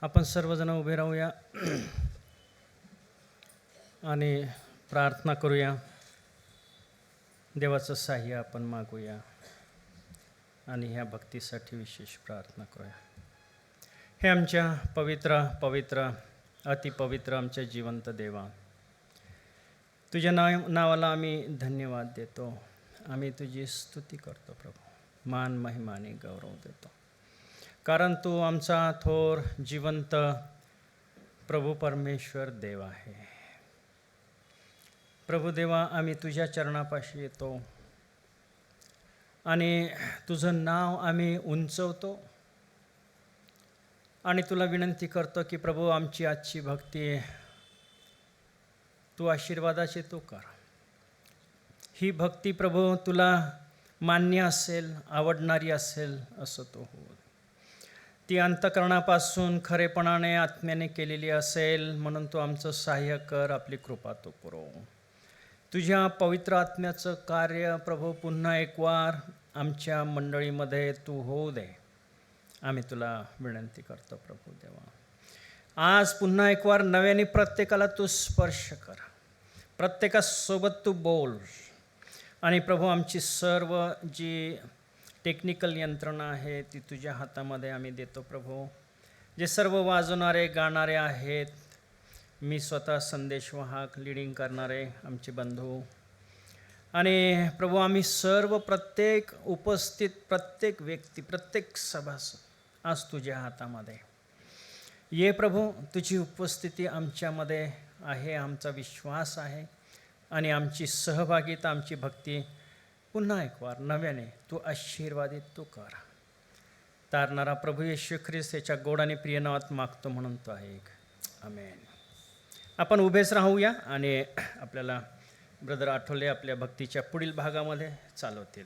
आपण सर्वजण उभे राहूया आणि प्रार्थना करूया. देवाचं सहाय्य आपण मागूया आणि ह्या भक्तीसाठी विशेष प्रार्थना करूया. हे आमच्या पवित्र पवित्र अतिपवित्र आमच्या जिवंत देवा, तुझ्या नावाला आम्ही धन्यवाद देतो. आम्ही तुझी स्तुती करतो प्रभू, मान महिमाने गौरव देतो, कारण तू आमचा थोर जिवंत प्रभू परमेश्वर देव आहे. प्रभू देवा, आम्ही तुझ्या चरणापाशी येतो आणि तुझं नाव आम्ही उंचवतो आणि तुला विनंती करतो की प्रभू, आमची आजची भक्ती तू आशीर्वादाची तू कर. ही भक्ती प्रभू तुला मान्य असेल, आवडणारी असेल असं तो हो. ती अंतःकरणापासून खरेपणाने आत्म्याने केलेली असेल म्हणून तू आमचं सहाय्य कर, आपली कृपा तो पुरव. तुझ्या पवित्र आत्म्याचं कार्य प्रभू पुन्हा एक वार आमच्या मंडळीमध्ये तू होऊ दे, आम्ही तुला विनंती करतो प्रभू देवा. आज पुन्हा एक वार नव्याने प्रत्येकाला तू स्पर्श कर, प्रत्येकासोबत तू बोल आणि प्रभू आमची सर्व जी टेक्निकल यंत्रणा आहे ती तुझ्या हातामध्ये आम्ही देतो प्रभू. जे सर्व वाजवणारे गाणारे आहेत, मी स्वतः संदेशवाहक लीडिंग करणारे आमचे बंधू आणि प्रभू आम्ही सर्व प्रत्येक उपस्थित प्रत्येक व्यक्ती प्रत्येक सभासद आज तुझ्या हातामध्ये ये प्रभू. तुझी उपस्थिती आमच्यामध्ये आहे, आमचा विश्वास आहे आणि आमची सहभागिता आमची भक्ती पुन्हा एक वार नव्याने तू आशीर्वादित तू कर. तारणारा प्रभू येशू ख्रिस्त याच्या गोड आणि प्रिय नावात मागतो म्हणून तो आहे. आमेन. आपण उभेच राहूया आणि आपल्याला ब्रदर आठवले आपल्या भक्तीच्या पुढील भागामध्ये चालवतील.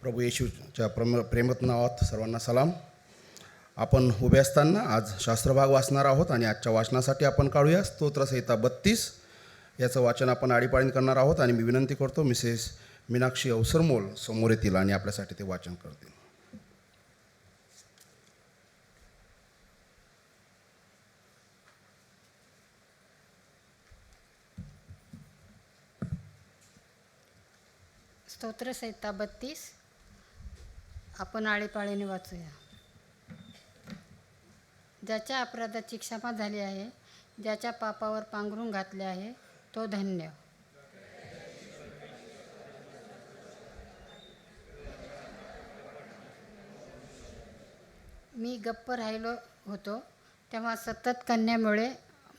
प्रभू येशूच्या प्रेमत नावात सर्वांना सलाम. आपण उभे असताना आज शास्त्रभाग वाचणार आहोत आणि आजच्या वाचनासाठी आपण काढूया स्तोत्रसंहिता 32 याचं वाचन आपण आळीपाळीने करणार आहोत आणि मी विनंती करतो मिसेस मीनाक्षी अवसरमोल समोर येतील आणि आपल्यासाठी ते वाचन करतील. स्तोत्रसंहिता 32 आपण आळीपाळीने वाचूया. ज्याच्या अपराधाची क्षमा झाली आहे, ज्याच्या पापावर पांघरून घातले आहे, तो धन्य. मी गप्प राहिलो होतो तेव्हा सतत कन्यामुळे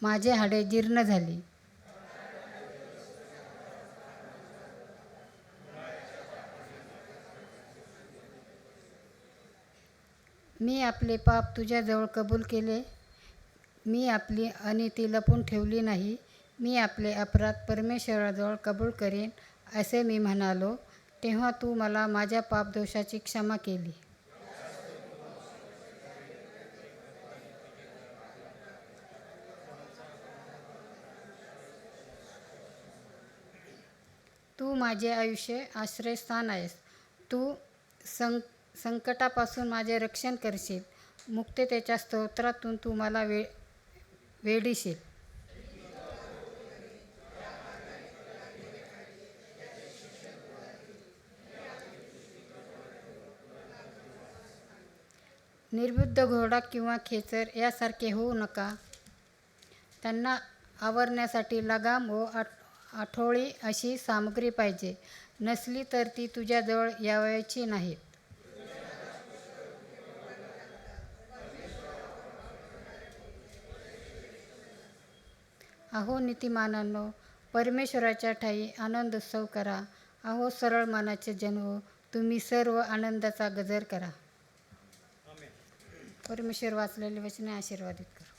माझे हाडे जीर्ण झाली. मी आपले पाप तुझ्याजवळ कबूल केले, मी आपली अनिती लपून ठेवली नाही. मी आपले अपराध परमेश्वराजवळ कबूल करेन असे मी म्हणालो, तेव्हा तू मला माझ्या पापदोषाची क्षमा केली. तू माझे आयुष्य आश्रयस्थान आहेस. तू संकटापासून माझे रक्षण करशील. मुक्ततेच्या स्तोत्रातून तू मला वेढीशील. निर्बुद्ध घोडा किंवा खेचर यासारखे होऊ नका. त्यांना आवरण्यासाठी लगाम व आठोळी अशी सामग्री पाहिजे. नसली तर ती तुझ्याजवळ यावयाची नाहीत. अहो नीतिमानांनो, परमेश्वराच्या ठायी आनंद उत्सव करा. अहो सरळ मनाचे जन, तुम्ही सर्व आनंदाचा गजर करा. परमेश्वर वाचलेले वचने आशीर्वादित करा.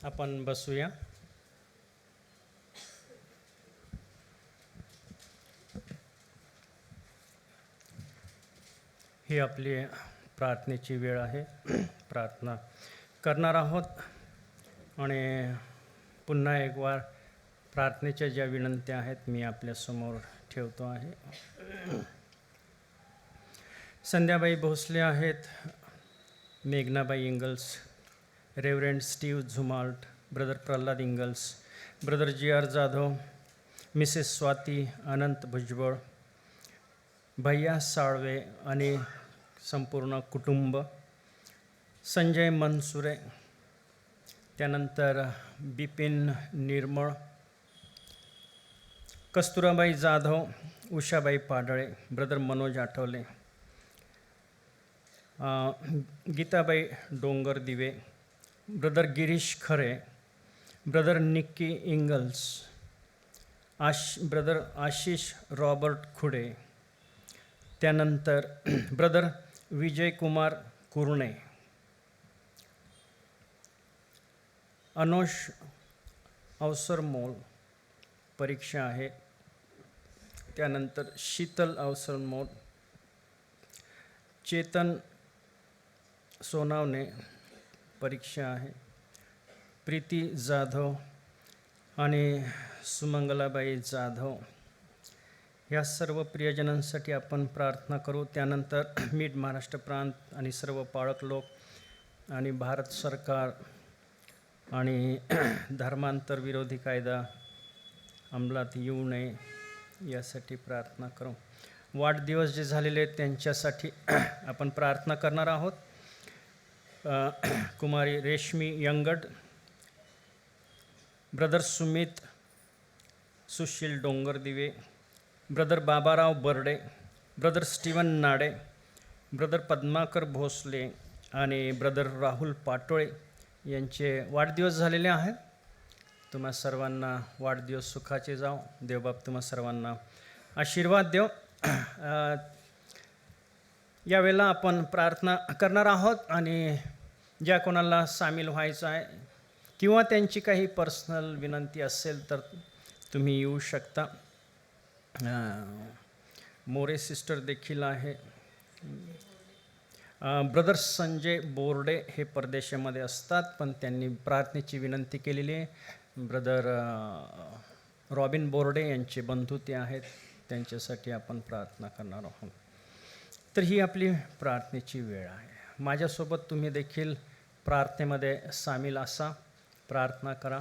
आपण बसूया. ही आपली प्रार्थनेची वेळ आहे. प्रार्थना करणार आहोत आणि पुन्हा एक वार प्रार्थनेच्या ज्या विनंत्या आहेत मी आपल्यासमोर ठेवतो आहे. संध्याबाई भोसले आहेत, मेघनाबाई इंगल्स, रेव्हरंड स्टीव्ह झुमाल्ट, brother Pralhad Ingles, brother G R. Jadhav, Mrs Swati Anant Bhujbal, Bhaiya Salve आणि संपूर्ण कुटुंब, संजय मनसुरे, त्यानंतर Bipin Nirmal, Kasturabai Jadhav, Ushabai Padale, brother Manoj Athawale, Geetabai Dongardive, brother Girish Khare, brother Nikki Ingles, brother Ashish Robert Khude, त्यानंतर ब्रदर विजयकुमार कुरणे, अनोश अवसरमोल परीक्षा आहे, त्यानंतर शीतल अवसरमोल, चेतन सोनावणे परीक्षा आहे, प्रीती जाधव आणि सुमंगलाबाई जाधव, या सर्व प्रियजनांसाठी आपण प्रार्थना करू. त्यानंतर मिड महाराष्ट्र प्रांत आणि सर्व पाळक लोक आणि भारत सरकार आणि धर्मांतर विरोधी कायदा अंमलात येऊ नये यासाठी प्रार्थना करू. वाढदिवस जे झालेले आहेत त्यांच्यासाठी आपण प्रार्थना करणार आहोत. Kumari Reshmi Yangad, brother Sumit Sushil Dongardive, brother Baburao Barde, brother Steven Nade, brother Padmakar Bhosale आणि ब्रदर राहुल पाटोळे यांचे वाढदिवस झालेले आहेत. तुम्हा सर्वांना वाढदिवस सुखाचे जाओ. देवबाप तुम्हा सर्वांना आशीर्वाद देव. यावेळेला आपण प्रार्थना करणार आहोत आणि ज्या कोणाला सामील व्हायचं आहे किंवा त्यांची काही पर्सनल विनंती असेल तर तुम्ही येऊ शकता. मोरे सिस्टर देखील आहे. ब्रदर संजय बोर्डे हे परदेशामध्ये असतात पण त्यांनी प्रार्थनेची विनंती केलेली आहे. ब्रदर रॉबिन बोर्डे यांचे बंधू ते आहेत, त्यांच्यासाठी आपण प्रार्थना करणार आहोत. तर ही आपली प्रार्थनेची वेळ आहे. माझ्यासोबत तुम्ही देखील प्रार्थनेमध्ये सामील असा, प्रार्थना करा.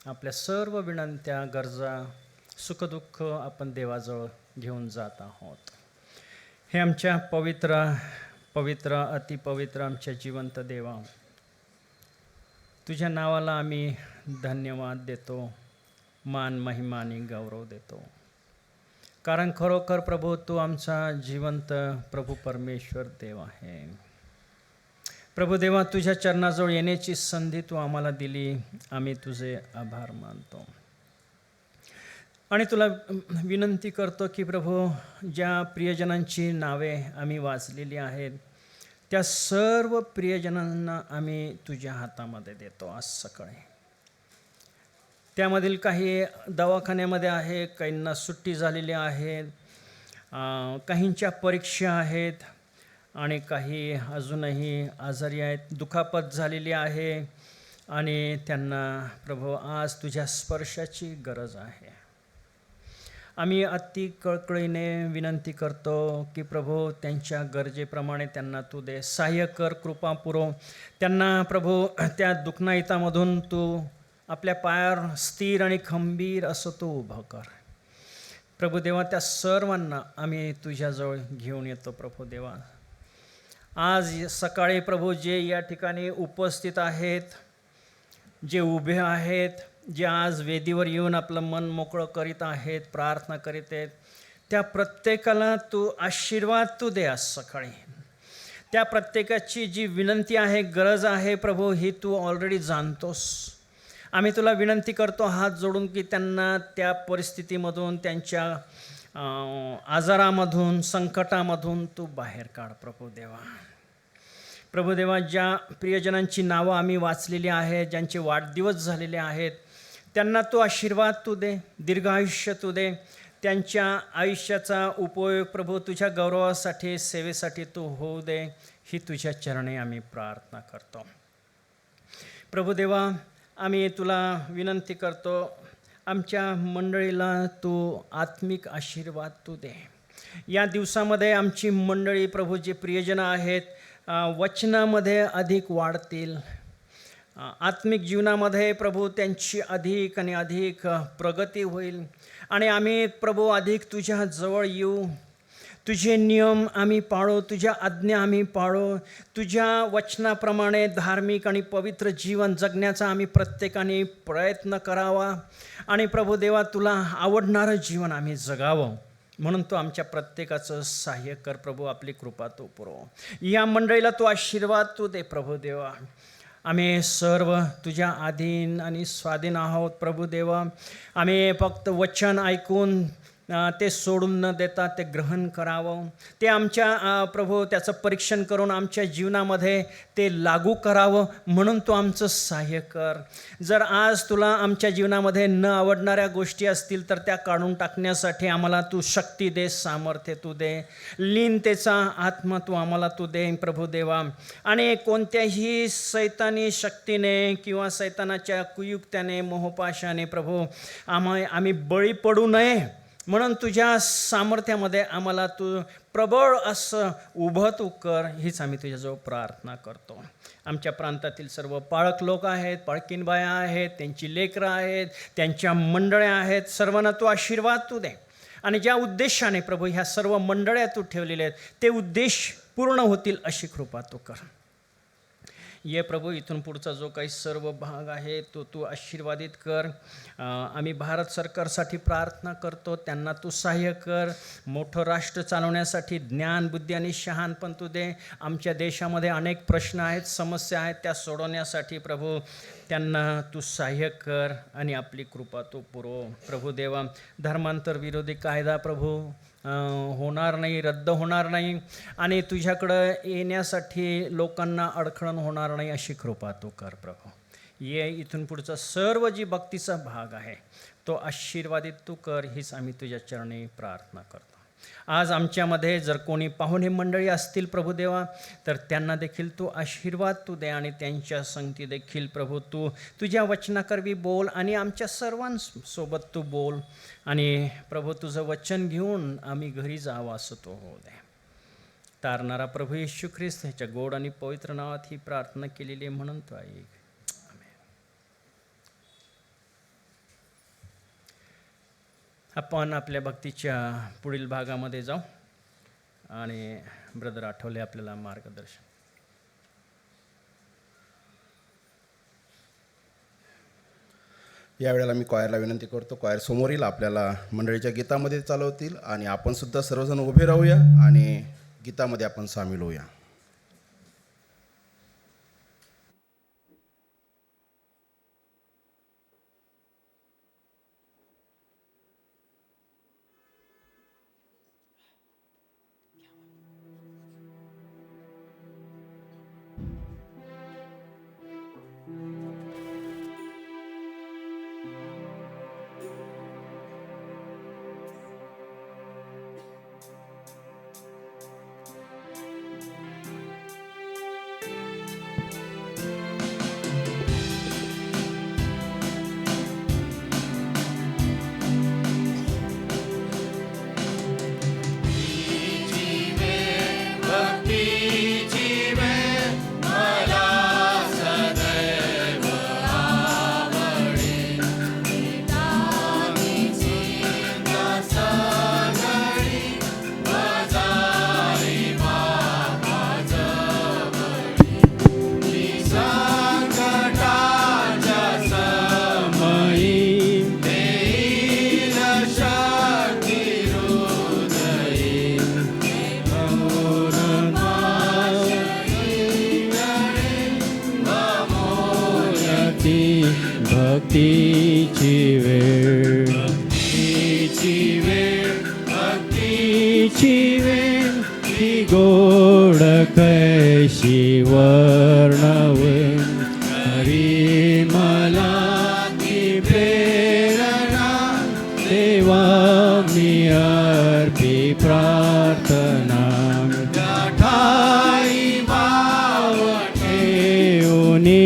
आपल्या सर्व विनंत्या, गरजा, सुखदुःख आपण देवाजवळ घेऊन जात आहोत. हे आमच्या पवित्र अतिपवित्र आमच्या जिवंत देवा, तुझ्या नावाला आम्ही धन्यवाद देतो, मान महिमा आणि गौरव देतो. कारण खरोखर प्रभू तू आमचा जिवंत प्रभू परमेश्वर देव आहे. प्रभू देवा, तुझ्या चरणाजवळ येण्याची संधी तू आम्हाला दिली, आम्ही तुझे आभार मानतो. आणि तुला विनंती करतो की प्रभू, ज्या प्रियजनांची नावे आम्ही वाचलेली आहेत त्या सर्व प्रियजनांना आम्ही तुझ्या हातामध्ये देतो आज सकाळी. त्यामधील काही दवाखान्यामध्ये आहे, काहींना सुट्टी झालेली आहे, काहींच्या परीक्षा आहेत आणि काही अजूनही आजारी आहेत, दुखापत झालेली आहे आणि त्यांना प्रभू आज तुझ्या स्पर्शाची गरज आहे. आम्ही अति कळकळीने विनंती करतो की प्रभू, त्यांच्या गरजेप्रमाणे त्यांना तू दे, सहाय्य कर, कृपा पुरव त्यांना प्रभू. त्या दुखनाईतामधून तू आपल्या पायावर स्थिर आणि खंबीर असं तू उभं कर प्रभू देवा. त्या सर्वांना आम्ही तुझ्याजवळ घेऊन येतो प्रभू देवा. आज सकाळी प्रभू जे या ठिकाणी उपस्थित आहेत, जे उभे आहेत, जे आज वेदीवर येऊन आपलं मन मोकळं करीत आहेत, प्रार्थना करीत आहेत, त्या प्रत्येकाला तू आशीर्वाद तू दे आज सकाळी. त्या प्रत्येकाची जी विनंती आहे, गरज आहे प्रभू, ही तू ऑलरेडी जाणतोस. आम्ही तुला विनंती करतो हात जोडून की त्यांना त्या परिस्थितीमधून, त्यांच्या आजारामधून, संकटामधून तू बाहेर काढ प्रभू देवा. प्रभू देवा, ज्या प्रियजनांची नावं आम्ही वाचलेली आहेत, ज्यांचे वाढदिवस झालेले आहेत, त्यांना तू आशीर्वाद तू दे, दीर्घ आयुष्य तू दे. त्यांच्या आयुष्याचा उपयोग प्रभू तुझ्या गौरवासाठी, सेवेसाठी तू होऊ दे, ही तुझ्या चरणी आम्ही प्रार्थना करतो. प्रभू देवा, आम्ही तुला विनंती करतो, आमच्या मंडळीला तू आत्मिक आशीर्वाद तू दे. या दिवसामध्ये आमची मंडळी प्रभू जे प्रियजन आहेत वचनामध्ये अधिक वाढतील, आत्मिक जीवनामध्ये प्रभू त्यांची अधिक आणि अधिक प्रगती होईल आणि आम्ही प्रभू अधिक तुझ्या जवळ येऊ, तुझे नियम आम्ही पाळू, तुझ्या आज्ञा आम्ही पाळू, तुझ्या वचनाप्रमाणे धार्मिक आणि पवित्र जीवन जगण्याचा आम्ही प्रत्येकाने प्रयत्न करावा आणि प्रभू देवा तुला आवडणारं जीवन आम्ही जगावं, म्हणून तू आमच्या प्रत्येकाचं सहाय्य कर प्रभू. आपली कृपा तू पुरव. या मंडळीला तू आशीर्वाद तू दे प्रभू देवा. आम्ही सर्व तुझ्या अधीन आणि स्वाधीन आहोत प्रभू देवा. आम्ही फक्त वचन ऐकून ते सोडून न देता ते ग्रहण करावं, ते आमच्या प्रभू त्याचं परीक्षण करून आमच्या जीवनामध्ये ते लागू करावं, म्हणून तू आमचं सहाय्य कर. जर आज तुला आमच्या जीवनामध्ये न आवडणाऱ्या गोष्टी असतील तर त्या काढून टाकण्यासाठी आम्हाला तू शक्ती दे, सामर्थ्य तू दे, लीनतेचा आत्मा तू आम्हाला तू दे प्रभू देवा. आणि कोणत्याही सैतानी शक्तीने किंवा सैतानाच्या कुयुक्त्याने मोहपाशाने प्रभू आम्ही बळी पडू नये, म्हणून तुझ्या सामर्थ्यामध्ये आम्हाला तू प्रबळ असं उभं तू कर, हीच आम्ही तुझ्याजवळ प्रार्थना करतो. आमच्या प्रांतातील सर्व पाळक लोक आहेत, पाळकीन बाया आहेत, त्यांची लेकरं आहेत, त्यांच्या मंडळ्या आहेत, सर्वांना तू आशीर्वाद तू दे आणि ज्या उद्देशाने प्रभू ह्या सर्व मंडळ्या तू ठेवलेल्या आहेत ते उद्देश पूर्ण होतील अशी कृपा तू कर. ये प्रभू, इथून पुढचा जो काही सर्व भाग आहे तो तू आशीर्वादित कर. आम्ही भारत सरकारसाठी प्रार्थना करतो, त्यांना तू सहाय्य कर. मोठं राष्ट्र चालवण्यासाठी ज्ञान, बुद्धी आणि शहाणपण तू दे. आमच्या देशामध्ये अनेक प्रश्न आहेत, समस्या आहेत, त्या सोडवण्यासाठी प्रभू त्यांना तू सहाय्य कर आणि आपली कृपा तू पुरव प्रभू देवा. धर्मांतर विरोधी कायदा प्रभू होणार नाही, रद्द होणार नाही आणि तुझ्याकडं येण्यासाठी लोकांना अडखळण होणार नाही अशी कृपा तू कर प्रभू. ये इथून पुढचा सर्व जी भक्तीचा भाग आहे तो आशीर्वादित तू कर, हीच आम्ही तुझ्या चरणी प्रार्थना करतो. आज आमच्यामध्ये जर कोणी पाहुणे मंडळी असतील प्रभू देवा तर त्यांना देखील तू आशीर्वाद तू दे आणि त्यांच्या संगती देखील प्रभू तू तुझ्या वचनाकरवी बोल आणि आमच्या सर्वांसोबत तू बोल आणि प्रभू तुझं वचन घेऊन आम्ही घरी जावं असं तो हो दे. तारणारा प्रभू येशू ख्रिस्त ह्याच्या गोड आणि पवित्र नावात ही प्रार्थना केलेली आहे, म्हणून तो ऐक. आपण आपल्या भक्तीच्या पुढील भागामध्ये जाऊ आणि ब्रदर आठवले आपल्याला मार्गदर्शन. यावेळेला मी क्वायरला विनंती करतो, क्वायर समोर येईल, आपल्याला मंडळीच्या गीतामध्ये चालवतील आणि आपण सुद्धा सर्वजण उभे राहूया आणि गीतामध्ये आपण सामील होऊया. भक्तीची वेळ, भक्तीची वेळ, भक्तीची वेळ, ही गोड कैशी वर्णवून हरी मला ती प्रेरणा देवा मी अर्पी प्रार्थना ठाई भाव ठेवणी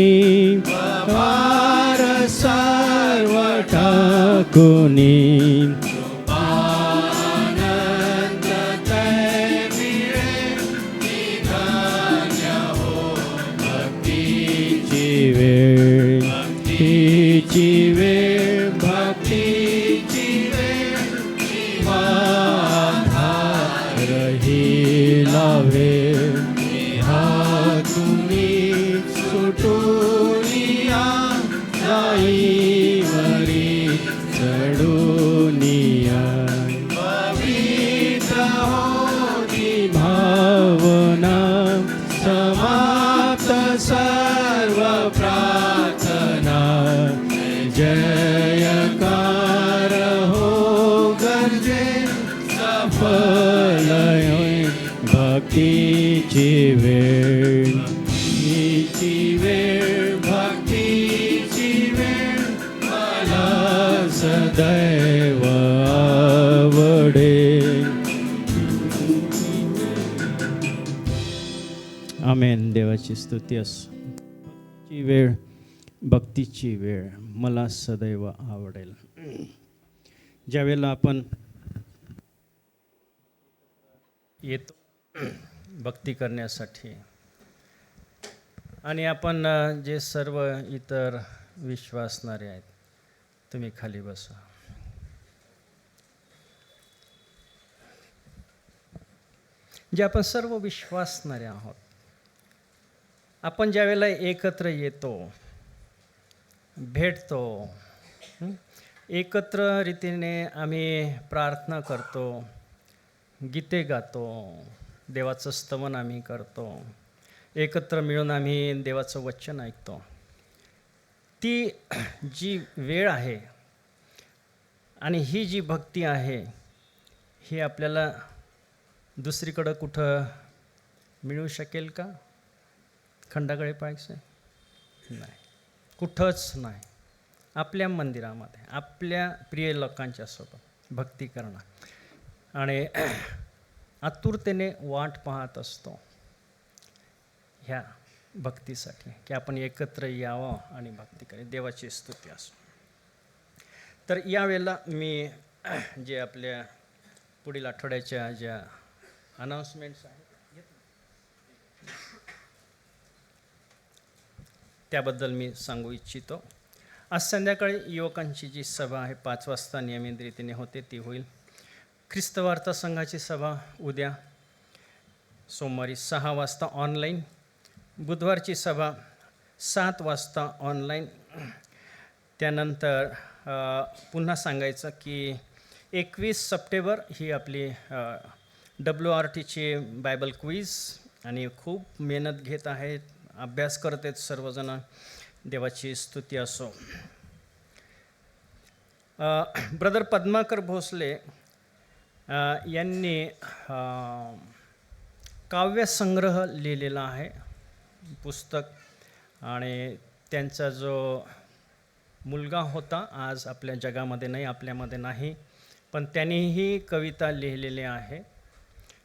सर्व टाकुनी आनंद आलय भक्तीची वेळ, भक्तीची वेळ, भक्तीची वेळ मला सदैव आवडे. आमेन. देवाची स्तुती असो. भक्तीची वेळ, भक्तीची वेळ मला सदैव आवडेल. ज्यावेळेला आपण येतो भक्ती करण्यासाठी आणि आपण जे सर्व इतर विश्वासणारे आहेत, तुम्ही खाली बसा. जे आपण सर्व विश्वासणारे आहोत, आपण ज्यावेळेला एकत्र येतो, भेटतो, एकत्र रीतीने आम्ही प्रार्थना करतो, गीते गातो, देवाचं स्तवन आम्ही करतो, एकत्र मिळून आम्ही देवाचं वचन ऐकतो. ती जी वेळ आहे आणि ही जी भक्ती आहे, ही आपल्याला दुसरीकडं कुठं मिळू शकेल का? खंडाकडे पाहिजे नाही, कुठंच नाही. आपल्या मंदिरामध्ये आपल्या प्रिय लोकांच्या सोबत भक्ती करणं आणि आतुरतेने वाट पाहत असतो ह्या भक्तीसाठी की आपण एकत्र यावं आणि भक्ती करा. देवाची स्तुती असो. तर यावेळेला मी जे आपल्या पुढील आठवड्याच्या ज्या अनाऊन्समेंट्स आहेत त्याबद्दल मी सांगू इच्छितो. आज संध्याकाळी युवकांची जी सभा आहे 5 वाजता नियमित रीतीने होते, ती होईल. ख्रिस्त वार्ता संघाची सभा उद्या सोमवारी 6 वाजता ऑनलाईन, बुधवारची सभा 7 वाजता ऑनलाईन. त्यानंतर पुन्हा सांगायचं की 21 सप्टेंबर ही आपली WRTची बायबल क्विज आणि खूप मेहनत घेत आहेत, अभ्यास करत आहेत सर्वजण. देवाची स्तुती असो. ब्रदर पद्माकर भोसले यांनी काव्यसंग्रह लिहिलेला आहे, पुस्तक. आणि त्यांचा जो मुलगा होता, आज आपल्या जगामध्ये नाही, आपल्यामध्ये नाही, पण त्यांनीही कविता लिहिलेली आहे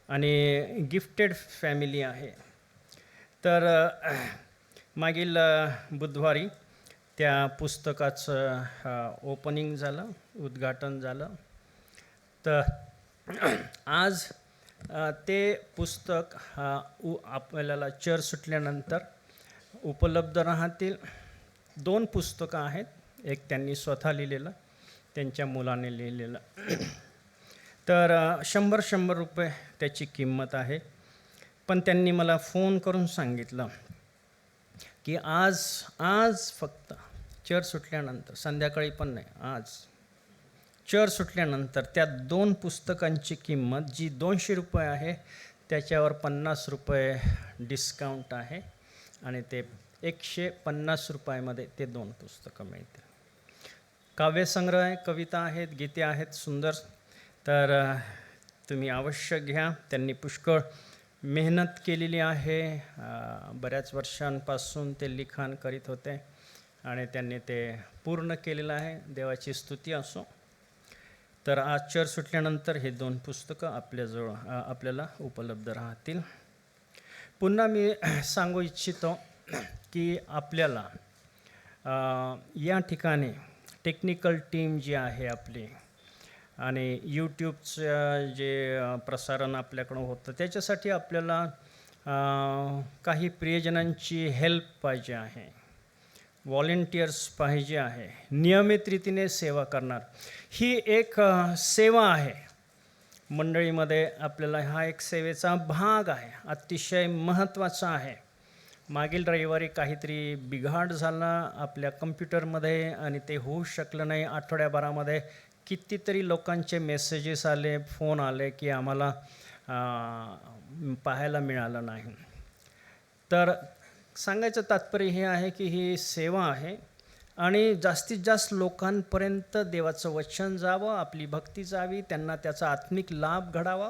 आणि गिफ्टेड फॅमिली आहे. तर मागील बुधवारी त्या पुस्तकाचं ओपनिंग झालं, उद्घाटन झालं. तर आज ते पुस्तक आपल्याला चर्च सुटल्यानंतर उपलब्ध राहतील. 2 पुस्तकं आहेत, एक त्यांनी स्वतः लिहिलेलं, त्यांच्या मुलाने लिहिलेलं. तर 100 रुपये त्याची किंमत आहे. पण त्यांनी मला फोन करून सांगितलं की आज फक्त चर्च सुटल्यानंतर, संध्याकाळी पण नाही, आज चर्च सुटल्यानंतर त्या 2 पुस्तकांची किंमत जी 200 रुपये आहे त्याच्यावर 50 रुपये डिस्काउंट आहे आणि ते 150 रुपयामध्ये ते 2 पुस्तकं मिळतील. काव्यसंग्रह आहे, कविता आहेत, गीते आहेत, सुंदर. तर तुम्ही अवश्य घ्या. त्यांनी पुष्कळ मेहनत केलेली आहे. बऱ्याच वर्षांपासून ते लिखाण करीत होते आणि त्यांनी ते पूर्ण केलेलं आहे. देवाची स्तुती असो. तर आज चर्च सुटल्यानंतर हे 2 पुस्तकं आपल्याजवळ आपल्याला उपलब्ध राहतील. पुन्हा मी सांगू इच्छितो की आपल्याला या ठिकाणी टेक्निकल टीम जी आहे आपली आणि यूट्यूबचं जे प्रसारण आपल्याकडं होतं, त्याच्यासाठी आपल्याला काही प्रियजनांची हेल्प पाहिजे आहे, व्हॉलेंटियर्स पाहिजे आहे, नियमित रीतीने सेवा करणार. ही एक सेवा आहे मंडळीमध्ये. आपल्याला हा एक सेवेचा भाग आहे, अतिशय महत्त्वाचा आहे. मागील रविवारी काहीतरी बिघाड झाला आपल्या कम्प्युटरमध्ये आणि ते होऊ शकलं नाही. आठवड्याभरामध्ये कितीतरी लोकांचे मेसेजेस आले, फोन आले की आम्हाला पाहायला मिळालं नाही. तर सांगायचं तात्पर्य हे आहे की ही सेवा आहे आणि जास्तीत जास्त लोकांपर्यंत देवाचं वचन जावं, आपली भक्ती जावी, त्यांना त्याचा आत्मिक लाभ घडावा.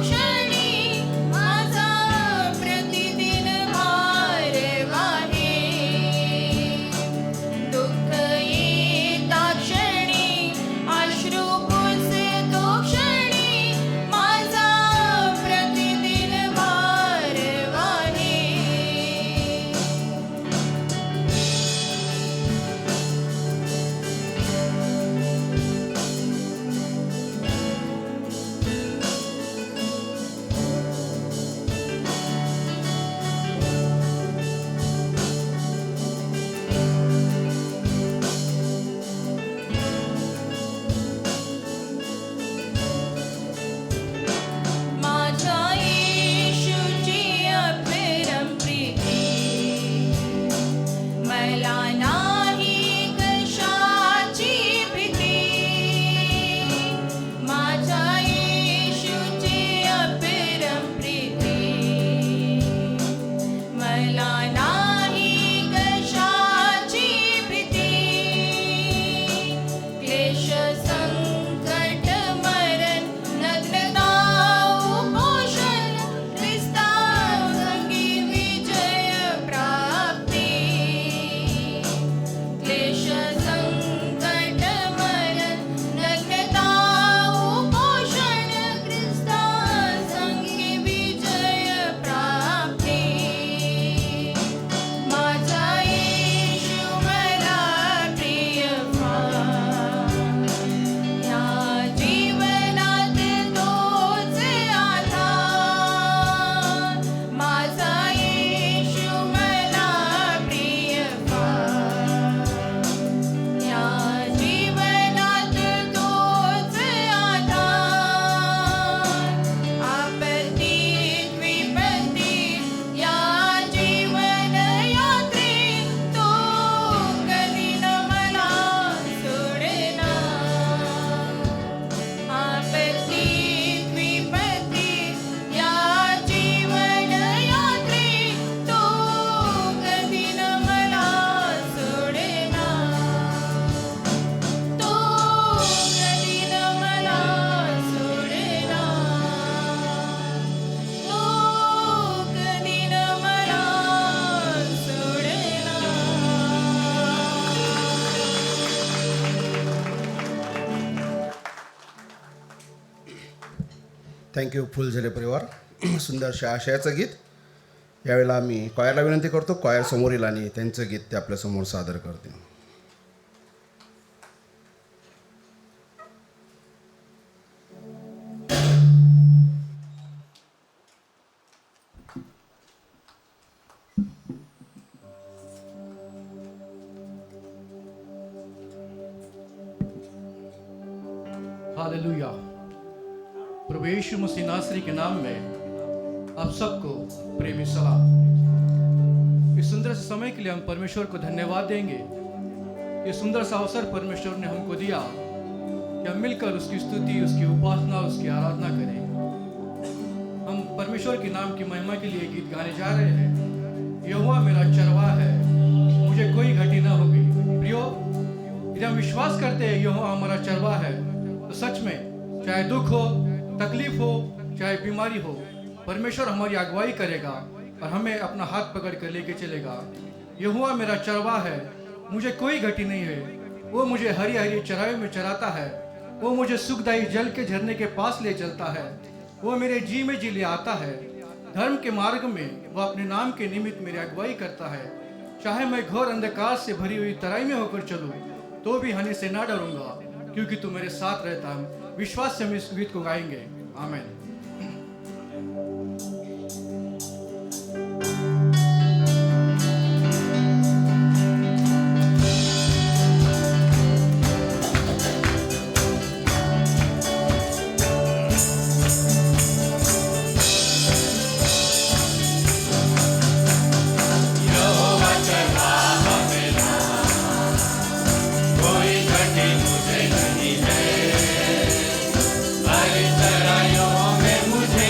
क्षणी माझा प्रतिदिन भार वाहे. दुःख येता क्षणी अश्रू पुसतो क्षणी माझा प्रतिदिन भार वाहे. माझ्या येशूची अप्रतिम प्रीती मला नाही कशाची भीती. माझ्या येशूची अप्रतिम प्रीती मला नाही कशाची भीती. क्लेश संकट मरण नग्नता उपोषण ख्रिस्तासंगी विजय प्राप्ती. क्लेश संकट मरण नग्नता उपोषण ख्रिस्तासंगी विजय प्राप्ती. माझा येशू मला प्रिय फार. या जीवनात तोच आधार. माझा येशू मला प्रिय फार. या जीवनात तोच आधार. आपत्तीत विपत्तीत या जीवन यात्रेत तो कधी न मला सोडणार. आपत्तीत विपत्तीत या जीवन यात्रेत तो कधी न मला सोडणार. तो कधी न मला सोडणार. तो कधी न मला सोडणार. थँक्यू फुलझरे परिवार. सुंदरशा आशयाचं गीत. यावेळेला मी क्वायरला विनंती करतो, क्वायर समोर येईल आणि त्यांचं गीत ते आपल्यासमोर सादर करते. हालेलुया. प्रभु यीशु मसीह नासरी के नाम में आप सबको प्रेमी सलाम. इस सुंदर से समय के लिए हम परमेश्वर को धन्यवाद देंगे. ये सुंदर सा अवसर परमेश्वर ने हमको दिया कि हम मिलकर उसकी स्तुति, उसकी उपासना, उसकी आराधना करें. हम परमेश्वर के नाम की महिमा के लिए गीत गाने जा रहे हैं. यहोवा मेरा चरवाहा है, मुझे कोई घटी ना होगी. प्रियो, यदि हम विश्वास करते हैं यहोवा हमारा चरवाहा है, तो सच में चाहे दुख हो, तकलीफ हो, चाहे बीमारी हो, परमेश्वर हमारी अगुवाई करेगा और हमें अपना हाथ पकड़ कर लेके चलेगा. यहोवा मेरा चरवाहा है, मुझे कोई घटी नहीं है. वो मुझे हरी हरी चराई में चराता है. वो मुझे सुखदायी जल के झरने के पास ले चलता है. वो मेरे जी में जी ले आता है. धर्म के मार्ग में वो अपने नाम के निमित्त मेरी अगुवाई करता है. चाहे मैं घोर अंधकार से भरी हुई तराई में होकर चलूं, तो भी हानि से ना डरूंगा, क्योंकि तू मेरे साथ रहता है. विश्वास से हम इस गीत को गाएंगे. आमीन. मुझे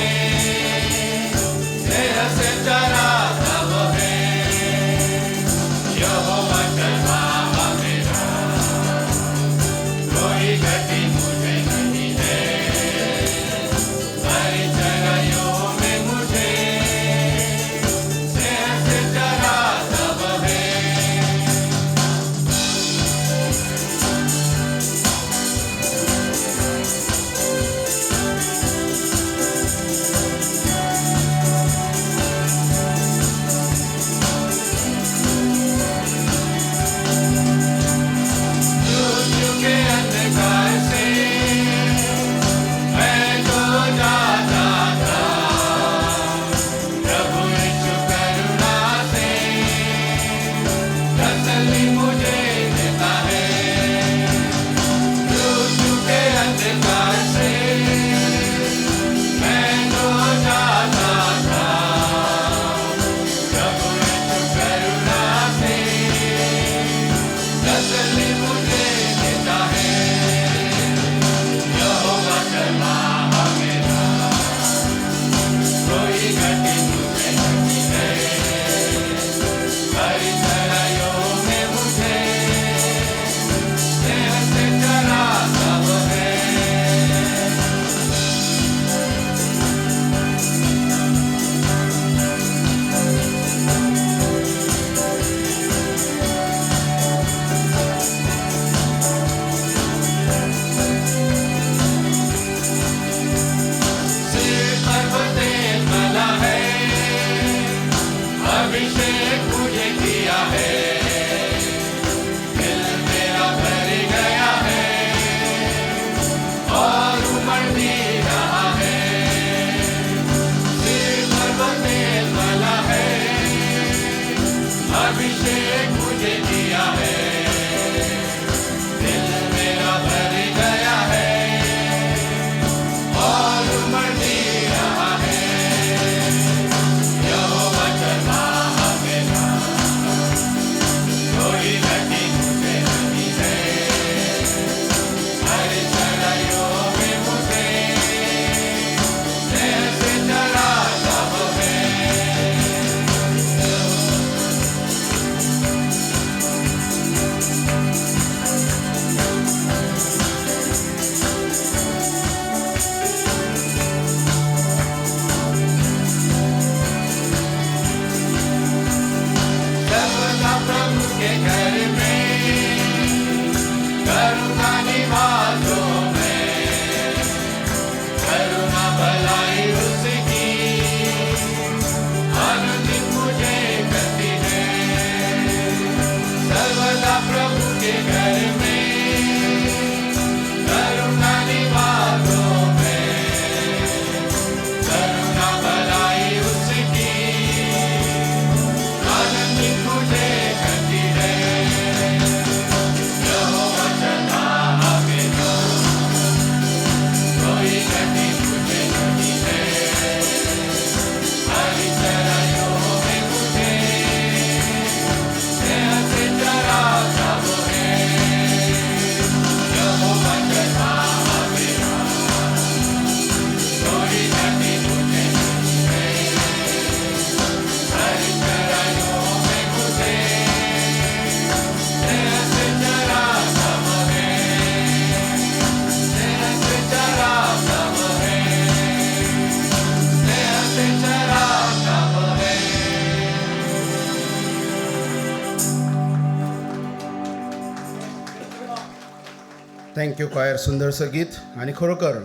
थँक्यू क्वायर, सुंदरसं गीत. आणि खरोखर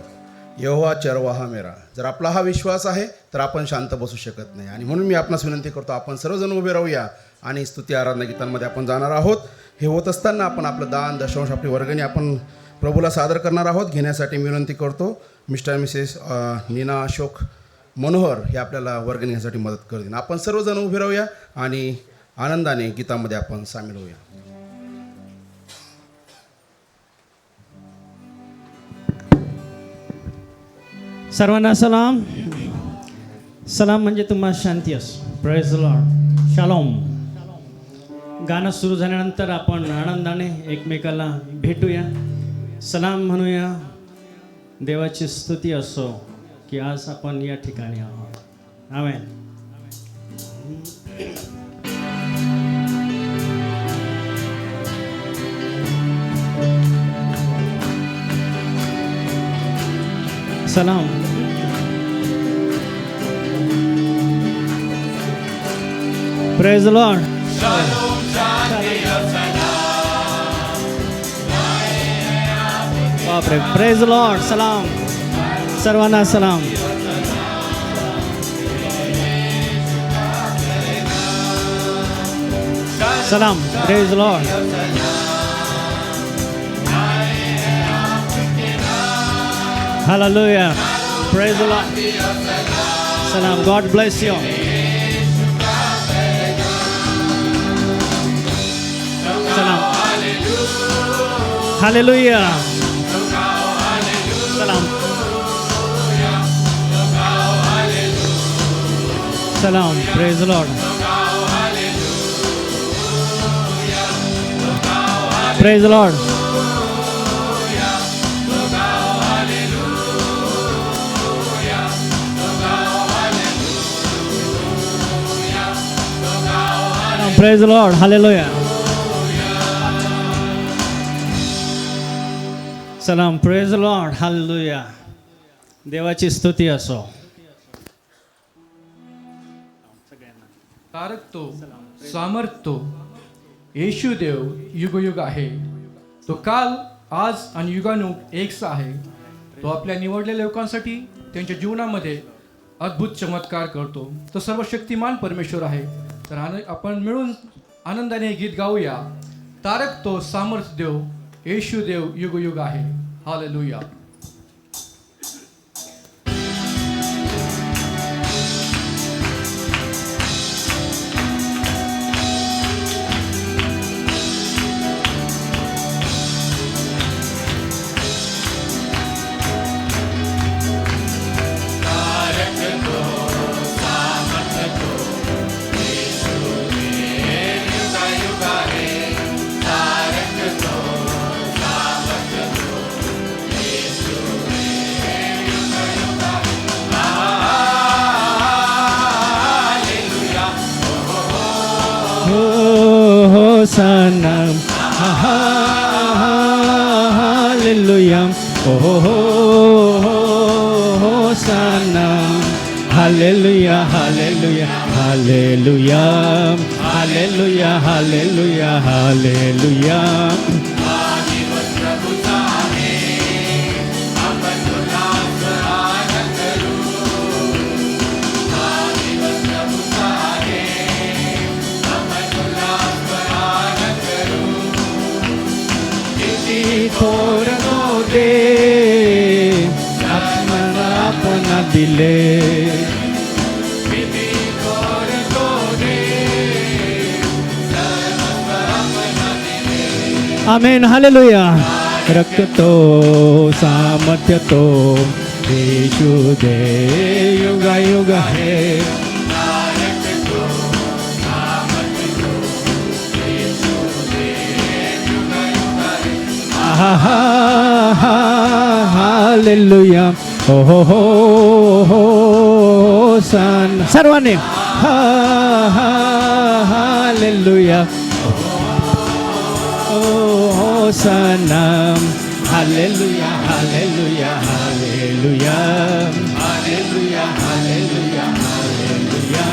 यहोवा चरवाहा मेरा, जर आपला हा विश्वास आहे तर आपण शांत बसू शकत नाही. आणि म्हणून मी आपणास विनंती करतो, आपण सर्वजण उभे राहूया आणि स्तुती आराधना गीतांमध्ये आपण जाणार आहोत. हे होत असताना आपण आपलं दान दशांश आपली वर्गणी आपण प्रभूला सादर करणार आहोत. घेण्यासाठी मी विनंती करतो मिस्टर मिसेस नीना अशोक मनोहर हे आपल्याला वर्गणी घेण्यासाठी मदत करतील. आपण सर्वजण उभे राहूया आणि आनंदाने गीतामध्ये आपण सामील होऊया. सर्वांना सलाम. सलाम म्हणजे तुम्हाला शांती असो. Praise the Lord. शालोम. गाणं सुरू झाल्यानंतर आपण आनंदाने एकमेकाला भेटूया, सलाम म्हणूया. देवाची स्तुती असो की आज आपण या ठिकाणी आहोत. आमेन. सलाम. Praise the Lord. बापरे. Praise the Lord. सलाम. सर्वांना सलाम. सलाम. Praise the Lord. Hallelujah. Praise the Lord. Salam. God bless you. Salam. Hallelujah. Salam. Salam. Praise the Lord. Praise the Lord. Praise the Lord. Hallelujah. Salam. Praise the Lord. Hallelujah. देवाची स्तुती असो. तारक तो, सामर्थ तो, येशू देव युगयुग आहे. तो काल, आज आणि युगानुग एकसा आहे. तो आपल्या निवडलेल्या लोकांसाठी त्यांच्या जीवनामध्ये अद्भुत चमत्कार करतो. तो सर्वशक्तिमान परमेश्वर आहे. तर आपण मिळून आनंदाने हे गीत गाऊया. तारक तो, सामर्थ देव, येशू देव युगयुग आहे. Hallelujah. Sanam. Hallelujah. Oh, Sanam. Hallelujah, hallelujah, hallelujah, hallelujah, hallelujah, hallelujah. थोरनो दे अपना दिले. आमेन. हालेलुया. रक्त तो, सामर्थ्य तो, येशू दे युगायुग आहे. हालेलुया. हो सन सर्वांनी हालेलुया. हो सनम. हालेलुया, हालेलुया, हालेलुया, हालेलुया, हालेलुया, हालेलुया.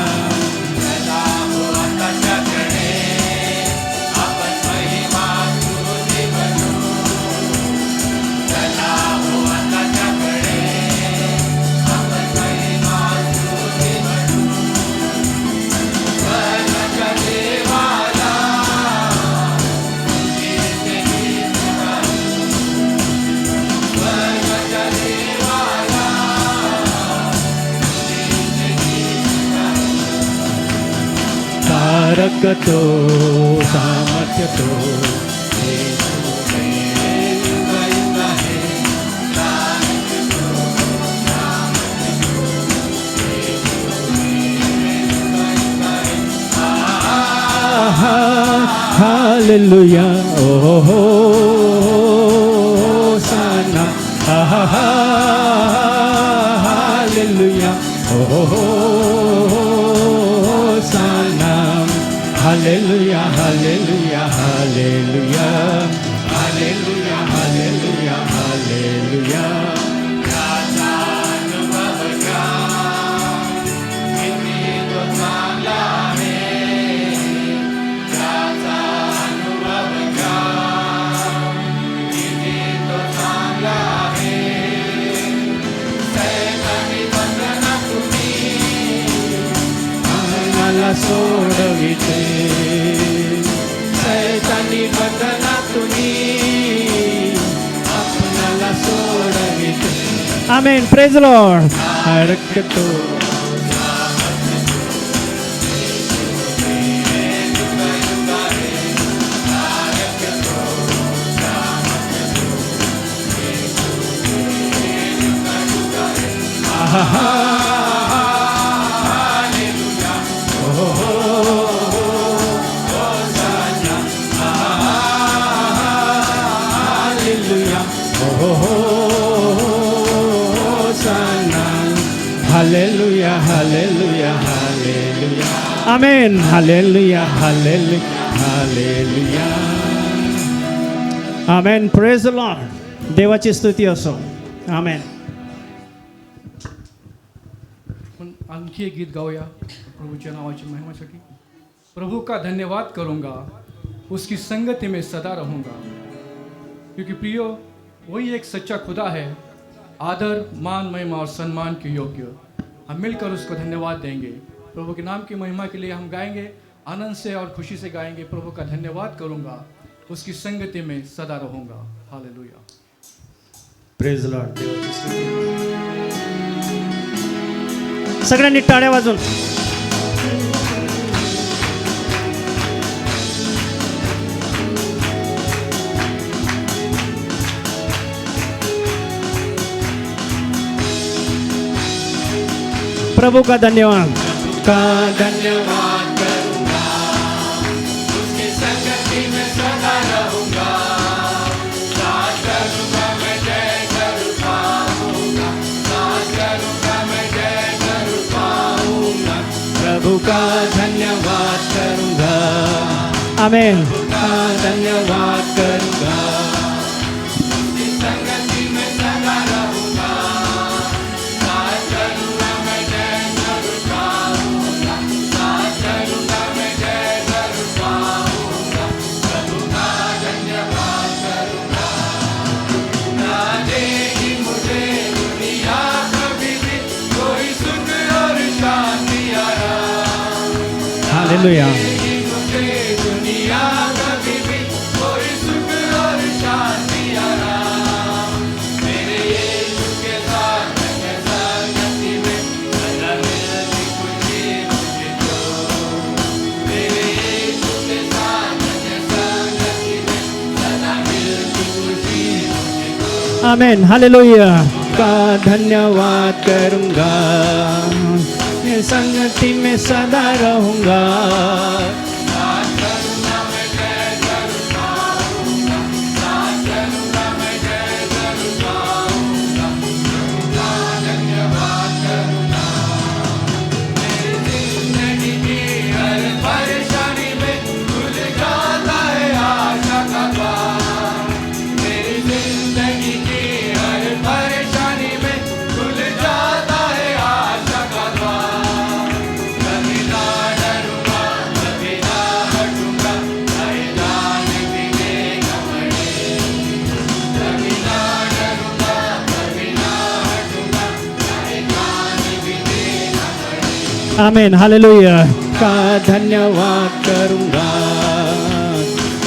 रखतो सामर्थ्य तो हालेलुया ओ साना हालेलुया ओ साना हालेलुया हालेलुया हालेलुया हालेलुया हालेलुया हालेलुया मला सोडविते सैतानी बंधनातुनी आपणाला सोडविते आमेन प्रेज लॉर्ड हरकतो Hallelujah, hallelujah, hallelujah. Amen. Hallelujah, hallelujah, hallelujah. Amen. Praise the Lord. देवाची स्तुती असो. Amen. आपण आणखी एक गीत गाऊया प्रभूच्या नावाची महिमासाठी. प्रभु का धन्यवाद करूंगा, उसकी संगति में सदा रहूंगा, क्योंकि प्रियो वही एक सच्चा खुदा है, आदर मान महिमा और सम्मान के योग्य. हम मिलकर उसको धन्यवाद देंगे. प्रभु के नाम की महिमा के लिए हम गाएंगे, आनंद से और खुशी से गाएंगे. प्रभु का धन्यवाद करूंगा, उसकी संगति में सदा रहूंगा. हालेलुया. Praise Lord. देवाची स्तुती. सगळ्यांनी टाळ्या वाजून प्रभु का धन्यवाद करूंगा, उसकी संगति में सदा रहूंगा. साथ करूंगा मैं जय करूं पाऊंगा, साथ करूंगा मैं जय करूं पाऊंगा. प्रभु का धन्यवाद करूंगा. आमेन. का धन्यवाद करूंगा, उसकी संगति में सदा रहूंगा. साथ करूंगा मैं जय करूं पाऊंगा, साथ करूंगा मैं जय करूं पाऊंगा. प्रभु का धन्यवाद करूंगा. ना देगी मुझे दुनिया कभी भी कोई सुख और शांति आराम. हालेलुया. मुझे दुनिया कभी भी कोई सुख और शांति आराम. मेरे यीशु के साथ मैं संगति में सदा मिलती खुशी मुझे तो. मेरे यीशु के साथ मैं संगति में सदा मिलती खुशी मुझे तो. आमेन. हालेलुया. का धन्यवाद करूंगा, ये संगति में सदा रहूंगा. साथ करूंगा मैं जय करूं पाऊंगा, साथ करूंगा मैं जय करूं पाऊंगा. प्रभु का धन्यवाद करूंगा. मेरी जिंदगी की हर परेशानी में खुल जाता है आशा का द्वार. मेरी जिंदगी की हर परेशानी में खुल जाता है आशा का द्वार. कभी ना डरूंगा, कभी ना हटूंगा, चाहे जान भी देगा मुझे. कभी ना डरूंगा, कभी ना हटूंगा, चाहे जान भी देगा मुझे. आमेन. हालेलुया. का धन्यवाद करूंगा.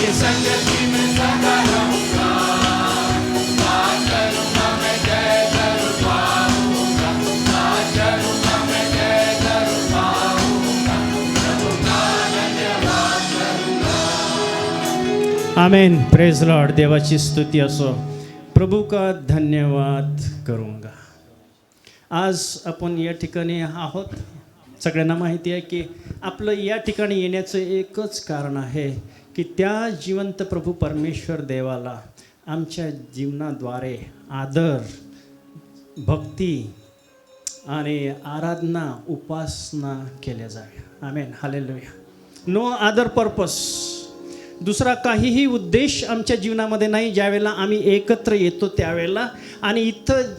ये संगति में सदा रहूंगा. साथ करूंगा मैं जय करूं पाऊंगा, साथ करूंगा मैं जय करूं पाऊंगा. प्रभु का धन्यवाद आमेन. Praise Lord. देवाची स्तुती असो. प्रभू का धन्यवाद करूंगा. आज आपण या ठिकाणी आहोत. सगळ्यांना माहिती आहे की आपलं या ठिकाणी येण्याचं एकच कारण आहे की त्या जिवंत प्रभू परमेश्वर देवाला आमच्या जीवनाद्वारे आदर, भक्ती आणि आराधना, उपासना केल्या जावे. Amen. Hallelujah. No other purpose. दुसरा काहीही उद्देश आमच्या जीवनामध्ये नाही. ज्यावेळेला आम्ही एकत्र येतो त्यावेळेला आणि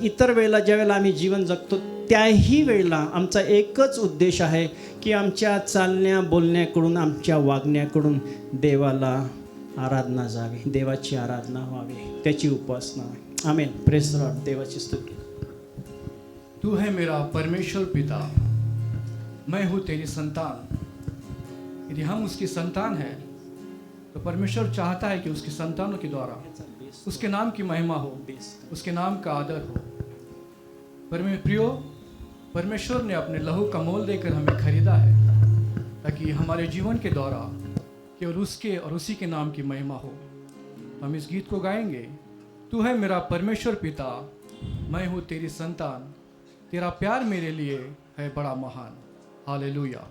इतर वेळेला ज्यावेळेला आम्ही जीवन जगतो त्याही वेळेला आमचा एकच उद्देश आहे की आमच्या चालण्या बोलण्याकडून, आमच्या वागण्याकडून देवाला आराधना जावी, देवाची आराधना व्हावी, त्याची उपासना. आमेन. Praise Lord. देवाची स्तुती. तू है मेरा परमेश्वर पिता, मैं हूँ तेरी संतान. यदि हम उसकी संतान हैं तो परमेश्वर चाहता है कि उसकी संतानों के द्वारा उसके नाम की महिमा हो, उसके नाम का आदर हो. प्रियो, परमेश्वर ने अपने लहू का मोल देकर हमें खरीदा है ताकि हमारे जीवन के द्वारा केवल उसके और उसी के नाम की महिमा हो. हम इस गीत को गाएंगे. तू है मेरा परमेश्वर पिता, मैं हूँ तेरी संतान, तेरा प्यार मेरे लिए है बड़ा महान. Hallelujah.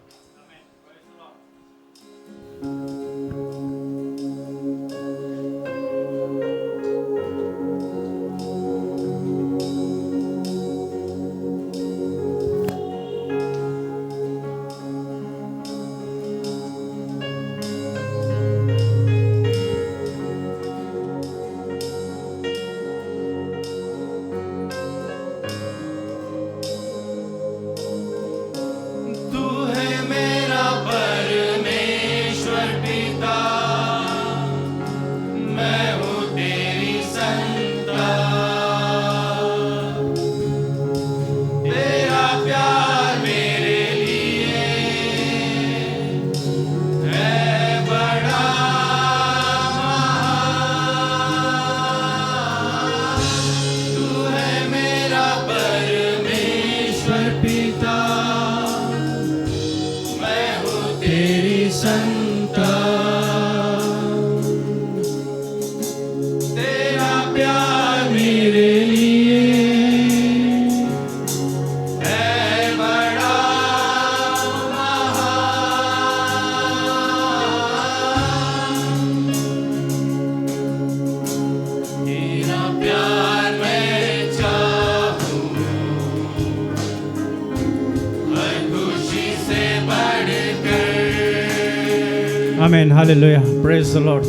Amen. Hallelujah. Praise the Lord.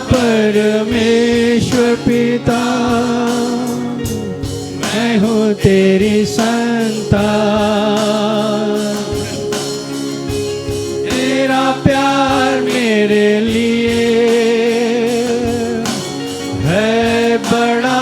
परमेश्वर पिता, मैं हूँ तेरी संतान, तेरा प्यार मेरे लिए है बड़ा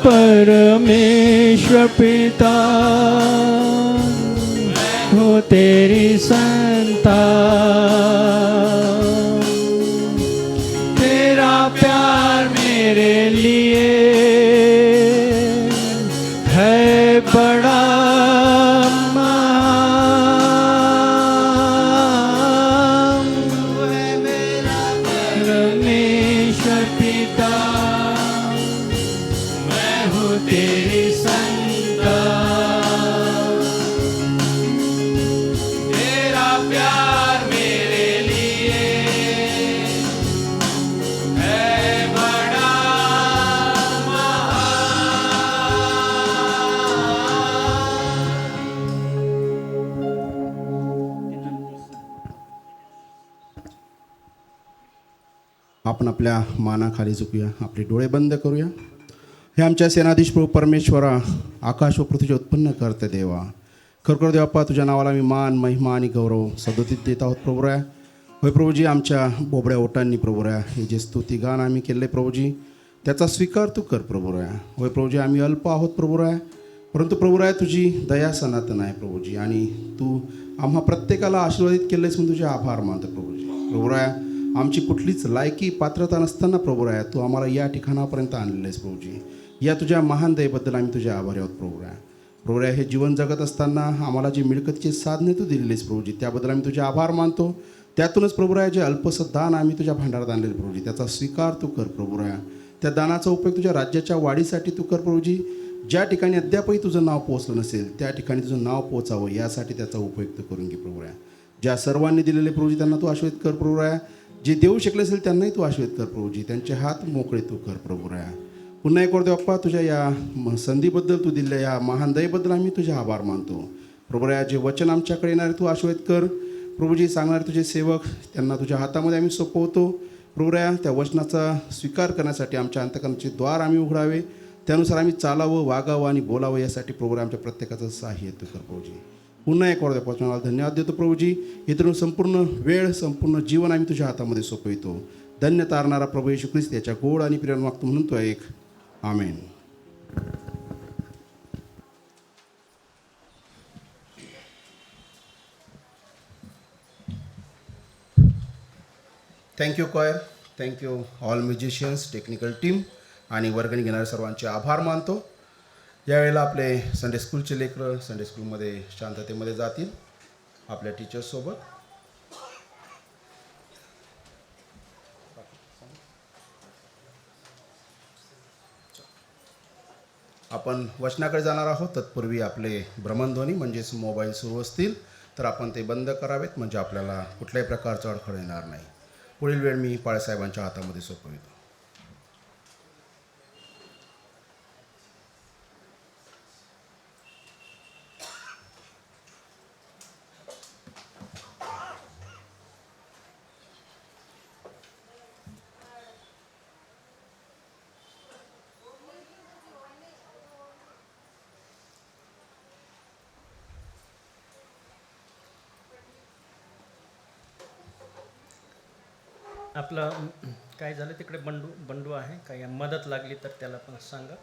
परमेश्वर परमेश्वर पिता हूँ तेरी संतान। तेरा प्यार मेरे लिए है बड़ा महान। है मेरा परमेश्वर पिता, मैं हूँ तेरी संतान। तेरा प्यार मेरे लिए है बड़ा आपण आपल्या मानाखाली झुकूया, आपले डोळे बंद करूया. हे आमच्या सेनाधीश प्रभू परमेश्वरा, आकाश व पृथ्वीचे उत्पन्न करते देवा, खरोखर देवाप्पा तुझ्या नावाला मी मान, महिमा आणि गौरव सदोतीत देत आहोत प्रभुराया. होय प्रभूजी, आमच्या बोबड्या ओटांनी प्रभुराया हे जे स्तुती गान आम्ही केले प्रभूजी, त्याचा स्वीकार तू कर प्रभुराया. होय प्रभूजी, आम्ही अल्प आहोत प्रभुराया, परंतु प्रभुराया तुझी दया सनातन आहे प्रभूजी, आणि तू आम्हा प्रत्येकाला आशीर्वादित केलेस म्हणून तुझे आभार मानतो प्रभूजी. प्रभुराया, आमची कुठलीच लायकी पात्रता नसताना प्रभुराया तू आम्हाला या ठिकाणापर्यंत आणलेलं आहेस प्रभूजी. या तुझ्या महान दयेबद्दल आम्ही तुझ्या आभारी आहोत प्रभुराया. प्रभुराया, हे जीवन जगत असताना आम्हाला जी मिळकतीची साधने तू दिलेलीस प्रभूजी, त्याबद्दल आम्ही तुझे आभार मानतो. त्यातूनच प्रभुराया जे अल्पसं दान आम्ही तुझ्या भांडारात आणलेलं प्रभूजी, त्याचा स्वीकार तू कर प्रभुराया. त्या दानाचा उपयोग तुझ्या राज्याच्या वाढीसाठी तू कर प्रभूजी. ज्या ठिकाणी अद्यापही तुझं नाव पोहोचलं नसेल त्या ठिकाणी तुझं नाव पोहोचावं यासाठी त्याचा उपयोग तू करून घे प्रभुराया. ज्या सर्वांनी दिलेले प्रभूजी त्यांना तू आशीर्वाद कर प्रभुराया. जे देऊ शकले असेल त्यांनाही तू आशीर्वाद कर प्रभूजी. त्यांचे हात मोकळे तू कर प्रभुराया. पुन्हा एक वर्ष बाप्पा तुझ्या या संधीबद्दल, तू दिलेल्या या महान दयेबद्दल आम्ही तुझे आभार मानतो प्रभुराया. जे वचन आमच्याकडे येणारे तू आशीर्वाद कर प्रभूजी. सांगणारे तुझे सेवक त्यांना तुझ्या हातामध्ये आम्ही सोपवतो प्रभुराया. त्या वचनाचा स्वीकार करण्यासाठी आमच्या अंतःकरणाचे द्वार आम्ही उघडावे, त्यानुसार आम्ही चालावं, वागावं आणि बोलावं यासाठी प्रभुराया आमच्या प्रत्येकाचं सहाय्य तू कर प्रभूजी. पुन्हा एक वर्ष वचनाला धन्यवाद देतो प्रभूजी. इथून संपूर्ण वेळ, संपूर्ण जीवन आम्ही तुझ्या हातामध्ये सोपवितो. धन्य तारणारा प्रभू येशू ख्रिस्त याच्या गोड आणि प्रेम मागतो म्हणून तो एक आमेन. Thank you choir, thank you all musicians, technical team आणि वर्गणी घेणाऱ्या सर्वांचे आभार मानतो. यावेळेला आपले संडे स्कूलचे लेकरं संडे स्कूलमध्ये शांततेमध्ये जातील आपल्या टीचर्ससोबत. आपण वचनाकडे जाणार आहोत. तत्पूर्वी आपले भ्रमणध्वनी म्हणजेच मोबाईल सुरू असतील तर आपण ते बंद करावेत, म्हणजे आपल्याला कुठल्याही प्रकारचा अडथळा येणार नाही. पुढील वेळ मी पाळेसाहेबांच्या हातामध्ये सोपवितो. आपलं काय झालं तिकडे बंडू आहे, काही मदत लागली तर त्याला पण सांगा.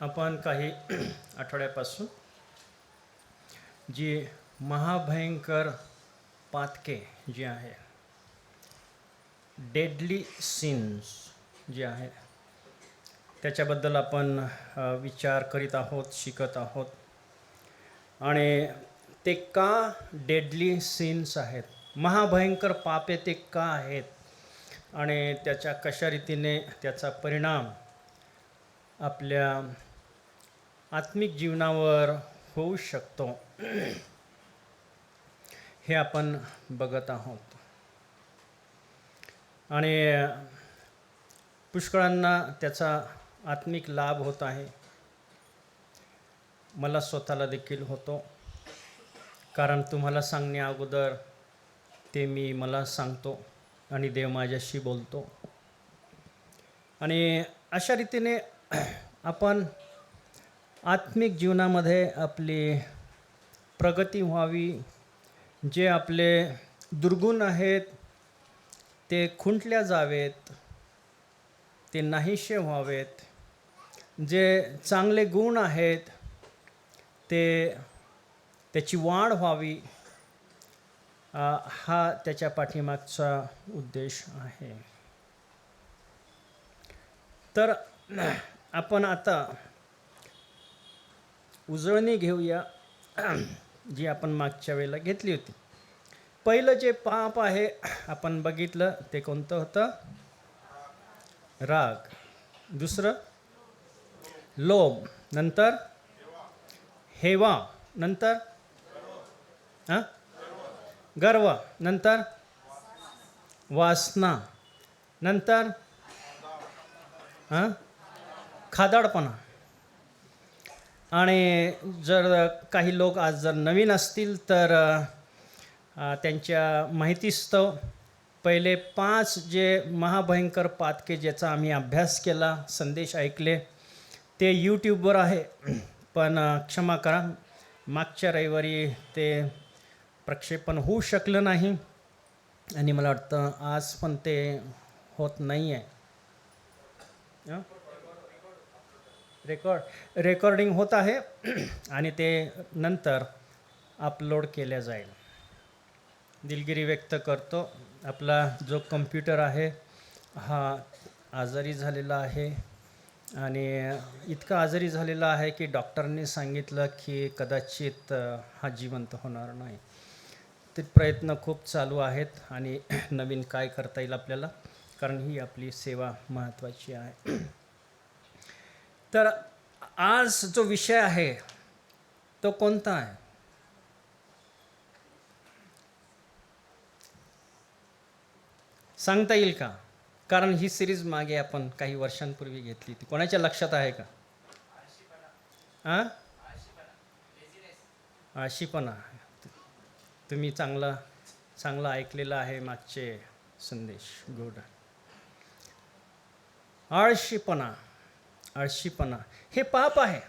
आपण काही आठवड्यापासून जी महाभयंकर पातके जी आहे, डेडली सिन्स जे आहे त्याच्याबद्दल आपण विचार करीत आहोत, शिकत आहोत. आणि ते का डेडली सिन्स आहेत, महाभयंकर पापे ते का आहेत, आणि त्याच्या कशा रीतीने त्याचा परिणाम आपल्या आत्मिक जीवनावर होऊ शकतो हे आपण बघत आहोत. आणि पुष्कळांना त्याचा आत्मिक लाभ होत आहे. मला स्वतःला देखील होतो, कारण तुम्हाला सांगण्या अगोदर ते मला सांगतो. आणि देव माझ्याशी बोलतो. आणि अशा रीतीने आपण आत्मिक जीवनामध्ये आपली प्रगती व्हावी, जे आपले दुर्गुण आहेत ते खुंटल्या जावेत, ते नाहीसे व्हावेत, जे चांगले गुण आहेत त्याची वाढ व्हावी, हा त्याच्या पाठीमागचा उद्देश आहे. तर आपण आता उजळणी घेऊया जी आपण मागच्या वेळेला घेतली होती. पहिलं जे पाप आहे आपण बघितलं ते कोणतं होतं? राग. दुसरं लोभ. नंतर हेवा. नंतर गर्व. नंतर वासना. नंतर खादाडपणा. आणि जर काही लोक आज जर नवीन असतील तर त्यांच्या माहितीस्तव पहिले 5 जे महाभयंकर पातके ज्याचा आम्ही अभ्यास केला, संदेश ऐकले, ते यूट्यूबवर आहे. पण क्षमा करा, मागच्या रविवारी ते प्रक्षेपण होऊ शकलं नाही आणि मला वाटतं आज पण ते होत नाही आहे. रेकॉर्डिंग होत आहे आणि ते नंतर अपलोड केल्या जाईल. दिलगिरी व्यक्त करतो. आपला जो कम्प्युटर आहे हा आजारी झालेला आहे आणि इतका आजारी झालेला आहे की डॉक्टरने सांगितलं की कदाचित हा जिवंत होणार नाही. ते प्रयत्न खूप चालू आहेत आणि नवीन काय करता येईल आपल्याला, कारण ही आपली सेवा महत्त्वाची आहे. तर आज जो विषय आहे तो कोणता आहे? सांगता येईल का? कारण ही सिरीज मागे आपण काही वर्षांपूर्वी घेतली ती. कोणाच्या लक्षात आहे का? आळशीपणा. तुम्ही चांगलं ऐकलेलं आहे मागचे संदेश. गुड. आळशीपणा हे पाप आहे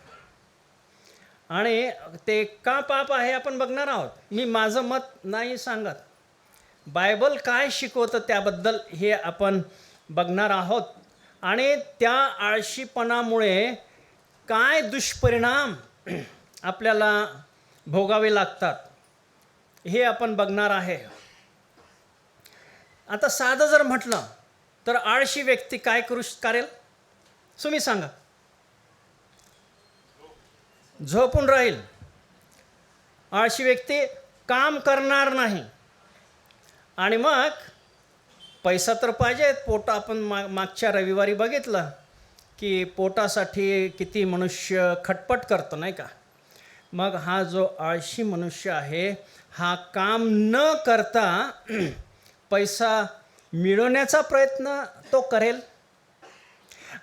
आणि ते का पाप आहे आपण बघणार आहोत. मी माझं मत नाही सांगत, बायबल काय शिकवतं त्याबद्दल हे आपण बघणार आहोत. आणि त्या आळशीपणामुळे काय दुष्परिणाम आपल्याला भोगावे लागतात हे आपण बघणार आहे. आता साधं जर म्हटलं तर आळशी व्यक्ती काय करेल? तुम्ही सांगा. झोपून राहील. आळशी व्यक्ती काम करणार नाही. आणि मग पैसा तर पाहिजे. पोट आपण मागच्या रविवारी बघितलं की पोटासाठी किती मनुष्य खटपट करतो, नाही का? मग हा जो आळशी मनुष्य आहे हा काम न करता पैसा मिळवण्याचा प्रयत्न तो करेल.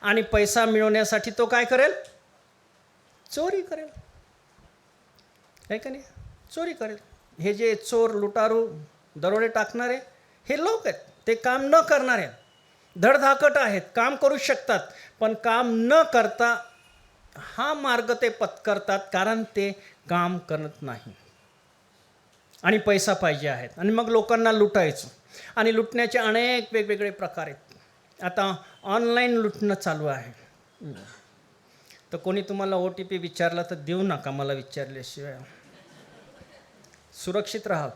आणि पैसा मिळवण्यासाठी तो काय करेल? चोरी करेल. आहे का नाही? चोरी करेल. हे जे चोर, लुटारू, दरोडे टाकणारे हे लोक आहेत, ते काम न करणारे, धडधाकट आहेत, काम करू शकतात पण काम न करता हा मार्ग ते पत्करतात, कारण ते काम करत नाही आणि पैसा पाहिजे आहेत. आणि मग लोकांना लुटायचं. आणि लुटण्याचे अनेक वेगवेगळे प्रकार आहेत. आता ऑनलाईन लुटणं चालू आहे. तर कोणी तुम्हाला OTP विचारला तर देऊ नका मला विचारल्याशिवाय. सुरक्षित राहा.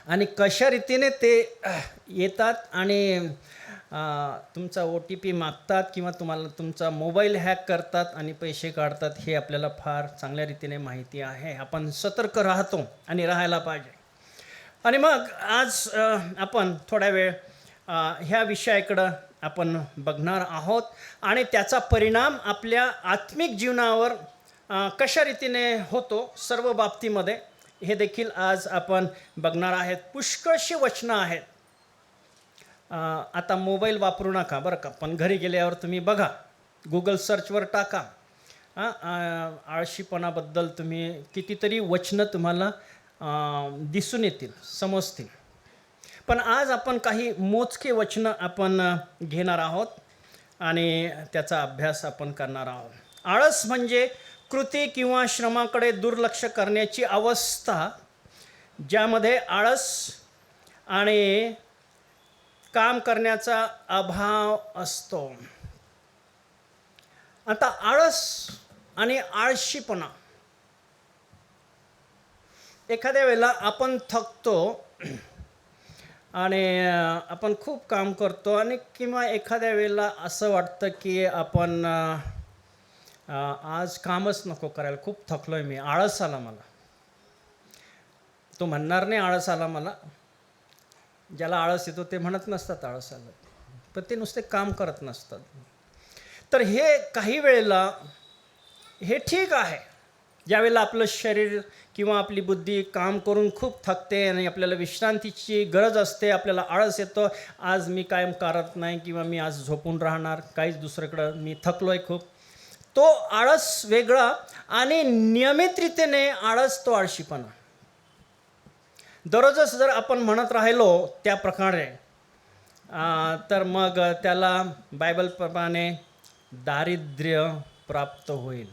आणि कशा रीतीने ते येतात आणि तुमचा OTP मागतात किंवा तुम्हाला तुमचा मोबाईल हॅक करतात आणि पैसे काढतात हे आपल्याला फार चांगल्या रीतीने माहिती आहे. आपण सतर्क राहतो आणि राहायला पाहिजे. आणि मग आज आपण थोडा वेळ ह्या विषयाकडं आपण बघणार आहोत आणि त्याचा परिणाम आपल्या आत्मिक जीवनावर कशा रीतीने होतो सर्व बाबतीमध्ये हे देखील आज आपण बघणार आहेत. पुष्कळशी वचनं आहेत. आता मोबाईल वापरू नका बरं का, पण घरी गेल्यावर तुम्ही बघा, गुगल सर्चवर टाका. आळशीपणाबद्दल तुम्ही कितीतरी वचनं तुम्हाला दिसून येतील, समजतील. पण आज आपण काही मोजके वचनं आपण घेणार आहोत आणि त्याचा अभ्यास आपण करणार आहोत. आळस म्हणजे कृती किंवा श्रमाकडे दुर्लक्ष करण्याची अवस्था, ज्यामध्ये आळस आणि काम करण्याचा अभाव असतो. आता आळस आणि आळशीपणा, एखाद्या वेळेला आपण थकतो आणि आपण खूप काम करतो आणि किंवा एखाद्या वेळेला असं वाटतं की आपण आज कामच नको करायला, खूप थकलो आहे मी, आळस आला मला. तो म्हणणार नाही आळस आला मला, ज्याला आळस येतो ते म्हणत नसतात आळस आलं, पण ते नुसते काम करत नसतात. तर हे काही वेळेला हे ठीक आहे, ज्यावेळेला आपलं शरीर किंवा आपली बुद्धी काम करून खूप थकते आणि आपल्याला विश्रांतीची गरज असते, आपल्याला आळस येतो, आज मी कायम करत नाही किंवा मी आज झोपून राहणार, काहीच दुसरीकडं मी थकलो आहे खूप. तो आळस वेगळा आणि नियमितरित्याने आळस तो आळशीपणा. दररोजच जर आपण म्हणत राहिलो त्या प्रकारे तर मग त्याला बायबलप्रमाणे दारिद्र्य प्राप्त होईल.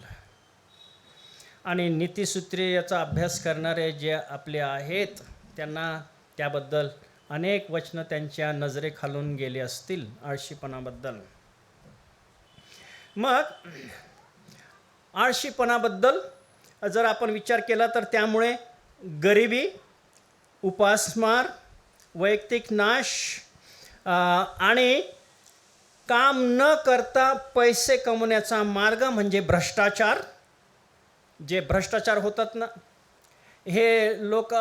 आणि नीतिसूत्रे याचा अभ्यास करणारे जे आपले आहेत त्यांना त्याबद्दल अनेक वचनं त्यांच्या नजरेखालून गेले असतील आळशीपणाबद्दल. मग आळशीपणाबद्दल जर आपण विचार केला तर त्यामुळे गरिबी, उपासमार, वैयक्तिक नाश आणि काम न करता पैसे कमवण्याचा मार्ग म्हणजे भ्रष्टाचार. जे भ्रष्टाचार होतात ना, हे लोक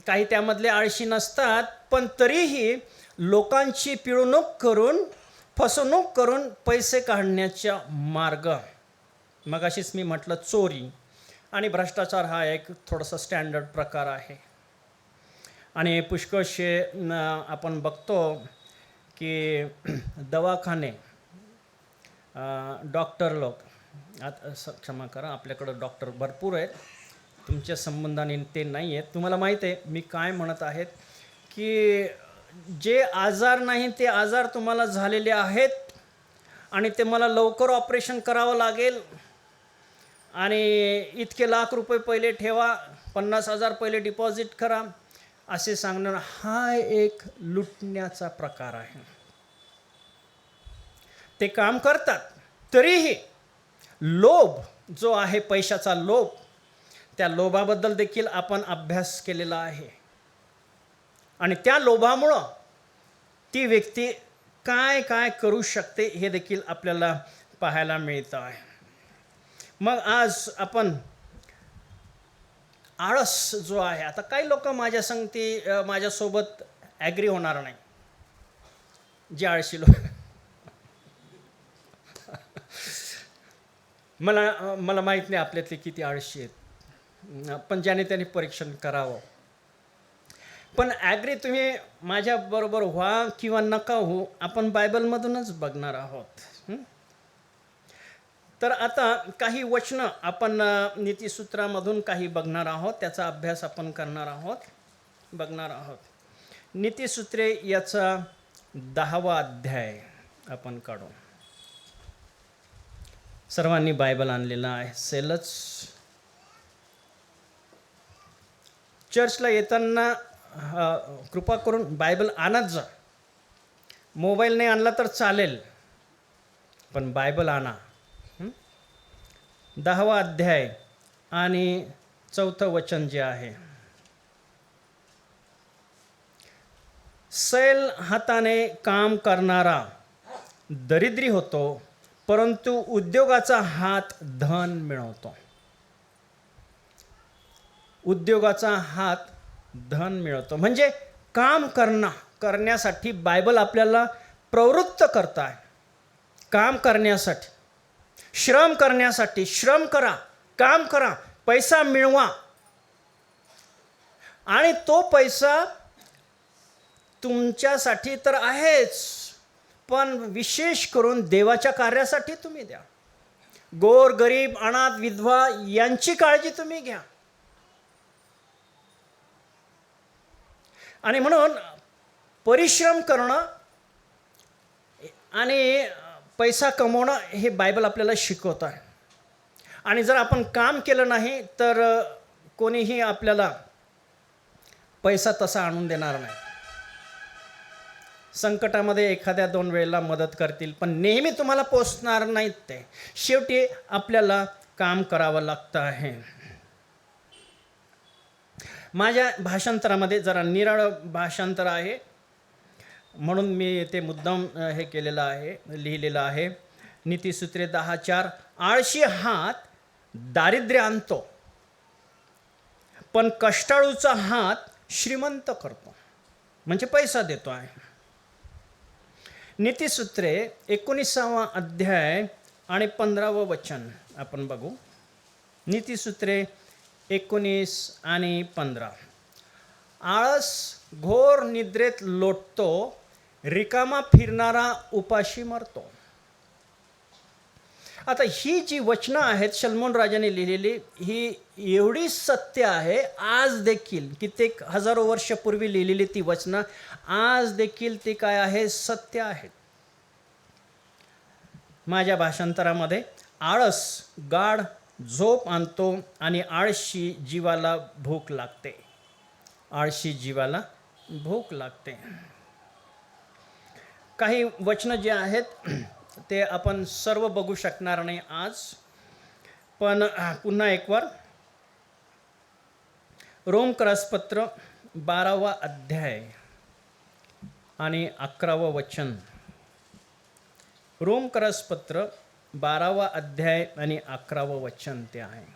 काही त्यामधले आळशी नसतात, पण तरीही लोकांची पिळवणूक करून, फसवणूक करून पैसे काढण्याचा मार्ग. मगाशीच मी म्हटलं चोरी आणि भ्रष्टाचार हा एक थोडासा स्टँडर्ड प्रकार आहे. आणि पुष्कळशे आपण बघतो की दवाखाने, डॉक्टर लोक, आता क्षमा करा, आपल्याकडं डॉक्टर भरपूर आहेत, तुमच्या संबंधाने ते नाही आहेत. तुम्हाला माहीत आहे मी काय म्हणत आहेत की जे आजार नाही ते आजार तुम्हाला झालेले आहेत आणि ते मला लवकर ऑपरेशन करावं लागेल आणि इतके लाख रुपये पहिले ठेवा, 50,000 पहिले डिपॉझिट करा, असे सांगणं हा एक लुटण्याचा प्रकार आहे. ते काम करतात तरीही लोभ जो आहे, पैशाचा लोभ, त्या लोभाबद्दल देखील आपण अभ्यास केलेला आहे. आणि त्या लोभामुळं ती व्यक्ती काय काय करू शकते हे देखील आपल्याला पाहायला मिळतं आहे. मग आज आपण आळस जो आहे, आता काही लोक माझ्यासोबत ॲग्री होणार नाही, जे आळशी लोक. मला माहीत नाही आपल्यातले किती आळशी आहेत, पण ज्याने त्याने परीक्षण करावं. पण ॲग्री तुम्ही माझ्याबरोबर व्हा किंवा नका हो, आपण बायबलमधूनच बघणार आहोत. तर आता काही वचनं आपण नीतिसूत्रामधून काही बघणार आहोत, त्याचा अभ्यास आपण करणार आहोत, बघणार आहोत. नीतिसूत्रे याचा 10वा अध्याय आपण काढू. सर्वांनी बायबल आणलेला आहे सेलच. चर्चला येताना कृपा करून बायबल आणत जा. मोबाईल नाही आणला तर चालेल, पण बायबल आणा. 10वा अध्याय आणि 4थं वचन जे आहे, सैल हाताने काम करणारा दरिद्री होतो, परंतु उद्योगाचा हात धन मिळवतो. उद्योगाचा हात धन मिळवतो म्हणजे काम करण्यासाठी बायबल आपल्याला प्रवृत्त करत आहे. काम करण्यासाठी, श्रम करण्यासाठी. श्रम करा, काम करा, पैसा मिळवा आणि तो पैसा तुमच्यासाठी तर आहेच, पण विशेष करून देवाच्या कार्यासाठी तुम्ही द्या. गोर गरीब, अनाथ, विधवा यांची काळजी तुम्ही घ्या. आणि म्हणून परिश्रम करणं आणि पैसा कमवणं हे बायबल आपल्याला शिकवत आहे. आणि जर आपण काम केलं नाही तर कोणीही आपल्याला पैसा तसा आणून देणार नाही. संकटामध्ये एखाद्या 2 वेळेला मदत करतील, पण नेहमी तुम्हाला पोचणार नाहीत ते. शेवटी आपल्याला काम करावं लागतं आहे. माझ्या भाषांतरामध्ये जरा निराळं भाषांतर आहे, म्हणून मी ते मुद्दाम हे केलेलं आहे, लिहिलेलं आहे. नीतिसूत्रे 10:4. आळशी हात दारिद्र्य आणतो, पण कष्टाळूचा हात श्रीमंत करतो, म्हणजे पैसा देतो आहे. नीतिसूत्रे 19वा अध्याय आणि 15वं वचन आपण बघू. नीतिसूत्रे 19 आणि 15. आळस घोर निद्रेत लोटतो, रिकामा फिरणारा उपाशी मरतो. आता ही जी वचनं आहेत शलोमोन राजाने लिहिलेली, ही एवढी सत्य आहे. आज देखील कित्येक हजारो वर्षापूर्वी लिहिलेली ती वचनं आज देखील ती काय आहे, सत्य आहेत. माझ्या भाषांतरामध्ये आळस गाढ झोप आणतो आणि आळशी जीवाला भूक लागते. आळशी जीवाला भूक लागते. काही वचनं जे आहेत ते आपण सर्व बघू शकणार नाही आज, पण पुन्हा एकवार रोमकरासपत्र 12वा अध्याय आणि 11वं वचन. रोमकरासपत्र 12वा अध्याय आणि 11वं वचन ते आहे.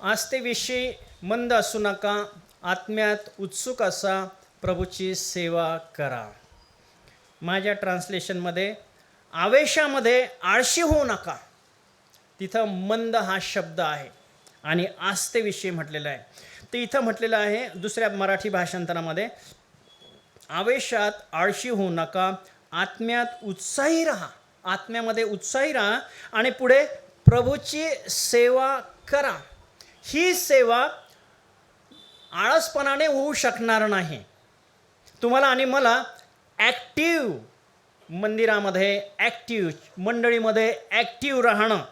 आस्थेविषयी मंद असू नका, आत्म्यात उत्सुक असा, प्रभूची सेवा करा. माझ्या ट्रान्सलेशनमध्ये आवेशामध्ये आळशी होऊ नका, तिथं मंद हा शब्द आहे आणि आस्थेविषयी म्हटलेलं आहे. ते इथं म्हटलेलं आहे दुसऱ्या मराठी भाषांतरामध्ये, आवेशात आळशी होऊ नका, आत्म्यात उत्साही राहा. आत्म्यामध्ये उत्साही राहा आणि पुढे प्रभूची सेवा करा. ही सेवा आळसपणाने होऊ शकणार नाही. तुम्हाला आणि मला ॲक्टिव्ह मंदिरामध्ये, ॲक्टिव्ह मंडळीमध्ये ॲक्टिव्ह राहणं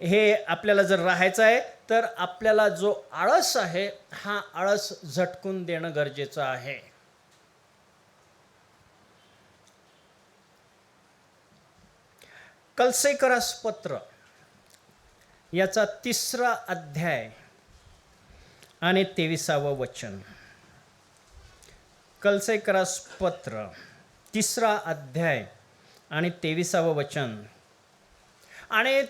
हे आपल्याला जर राहायचं आहे तर आपल्याला जो आळस आहे हा आळस झटकून देणं गरजेचं आहे. कलसेकरास पत्र याचा 3रा अध्याय आणि 23वं वचन. कलसेकरास पत्र 3रा अध्याय आणि 23वं वचन. आणि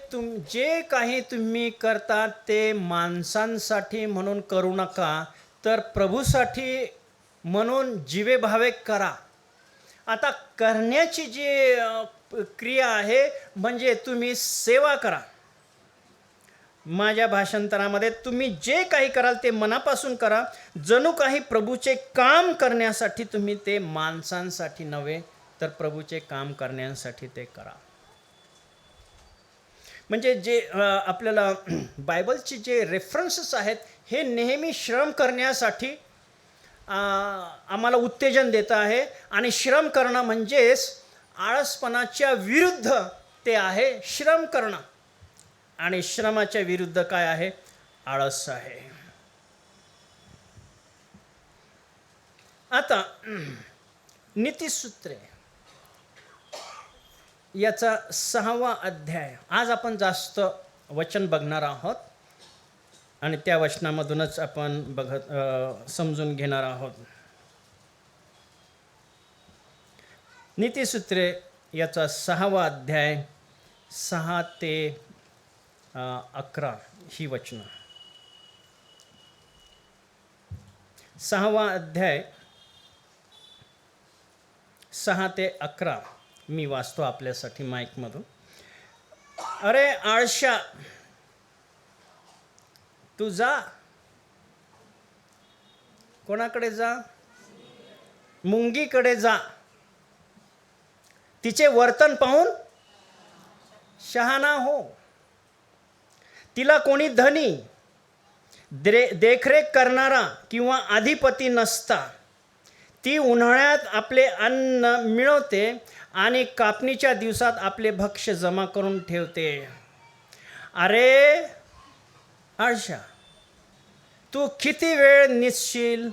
जे काही तुम्ही करता ते माणसांसाठी म्हणून करू नका, तर प्रभूसाठी म्हणून जीवेभावे करा. आता करण्याची जी क्रिया आहे म्हणजे तुम्ही सेवा करा. माझ्या भाषांतरामध्ये तुम्ही जे काही कराल ते मनापासून करा, जणू काही प्रभूचे काम करण्यासाठी तुम्ही ते माणसांसाठी नव्हे तर प्रभूचे काम करण्यासाठी ते करा. म्हणजे जे आपल्याला बायबलचे जे रेफरन्सेस आहेत हे नेहमी श्रम करण्यासाठी आम्हाला उत्तेजन देत आहे. आणि श्रम करणं म्हणजेच आळसपणाच्या विरुद्ध ते आहे श्रम करणं. आणि श्रमाच्या विरुद्ध काय आहे? आळस आहे. आता नीतिसूत्रे याचा 6वा अध्याय. आज आपण जास्त वचन बघणार आहोत आणि त्या वचनामधूनच आपण समजून घेणार आहोत. नीतिसूत्रे याचा 6वा अध्याय 6 ते 11 ही वचनं. 6वा अध्याय 6 ते 11 मी वाचतो आपल्यासाठी माईकमधून. अरे आळशा, तू जा. कोणाकडे जा? मुंगीकडे जा. तिचे वर्तन पाहून शहाणा हो. तिला कोणी धनी, देखरेख करणारा किंवा अधिपती नसता. ती उन्हाळ्यात आपले अन्न मिळवते आणि कापणीच्या दिवसात आपले भक्ष्य जमा करून ठेवते. अरे आळशा, तू किती वेळ निसशील?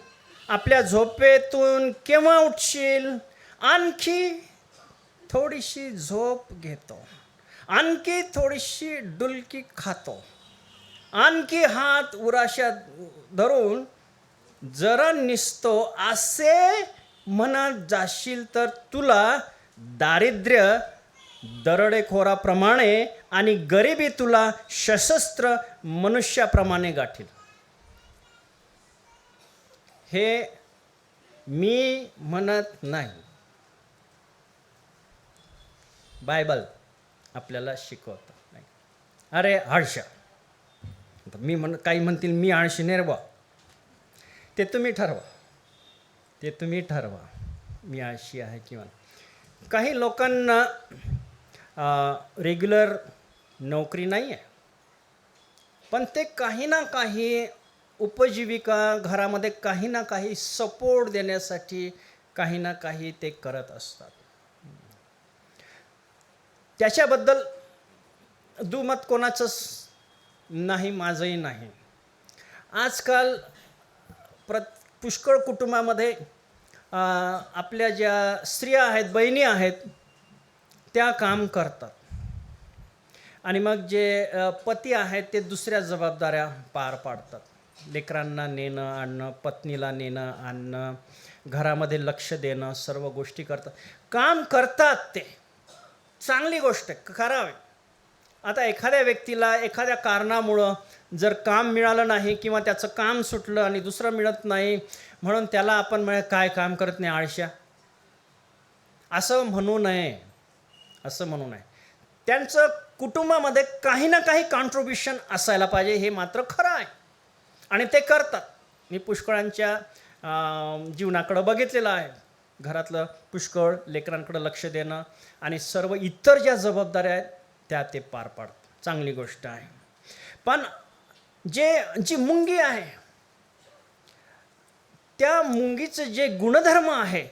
आपल्या झोपेतून केव्हा उठशील? आणखी थोडीशी झोप घेतो, आणखी थोडीशी डुलकी खातो, आणखी हात उराशात धरून जरा निसतो असे म्हणत जाशील तर तुला दारिद्र्य दरोडेखोराप्रमाणे आणि गरिबी तुला सशस्त्र मनुष्याप्रमाणे गाठील. हे मी म्हणत नाही, बायबल आपल्याला शिकवतं. नाही अरे आळशा, काही म्हणतील मी आळशी नाही रे बा, ते तुम्ही ठरवा मी आळशी आहे किंवा. काही लोकांना रेग्युलर नोकरी नाही आहे, पण ते काही ना काही उपजीविका घरामध्ये काही ना काही सपोर्ट देण्यासाठी काही ना काही ते करत असतात. त्याच्याबद्दल दुमत कोणाचंच नाही, माझंही नाही. आजकाल पुष्कळ कुटुंबामध्ये आपल्या ज्या स्त्रिया आहेत, बहिणी आहेत, त्या काम करतात आणि मग जे पती आहेत ते दुसऱ्या जबाबदाऱ्या पार पाडतात. लेकरांना नेणं आणणं, पत्नीला नेणं आणणं, घरामध्ये लक्ष देणं, सर्व गोष्टी करतात. काम करतात, ते चांगली गोष्ट आहे, करावे. आता एखाद्या व्यक्तीला एखाद्या कारणामुळं जर काम मिळालं नाही किंवा त्याचं काम सुटलं आणि दुसरं मिळत नाही म्हणून त्याला आपण काय काम करत नाही आळशा, असं म्हणू नये. त्यांचं कुटुंबामध्ये काही ना काही कॉन्ट्रीब्युशन असायला पाहिजे, हे मात्र खरं आहे आणि ते करतात. मी पुष्कळांच्या जीवनाकडं बघितलेलं आहे. घरातलं पुष्कळ लेकरांकडं लक्ष देणं आणि सर्व इतर ज्या जबाबदाऱ्या आहेत त्या ते पार पाडतात, चांगली गोष्ट आहे. पण जी मुंगी आहे, त्या मुंगीचं जे गुणधर्म आहे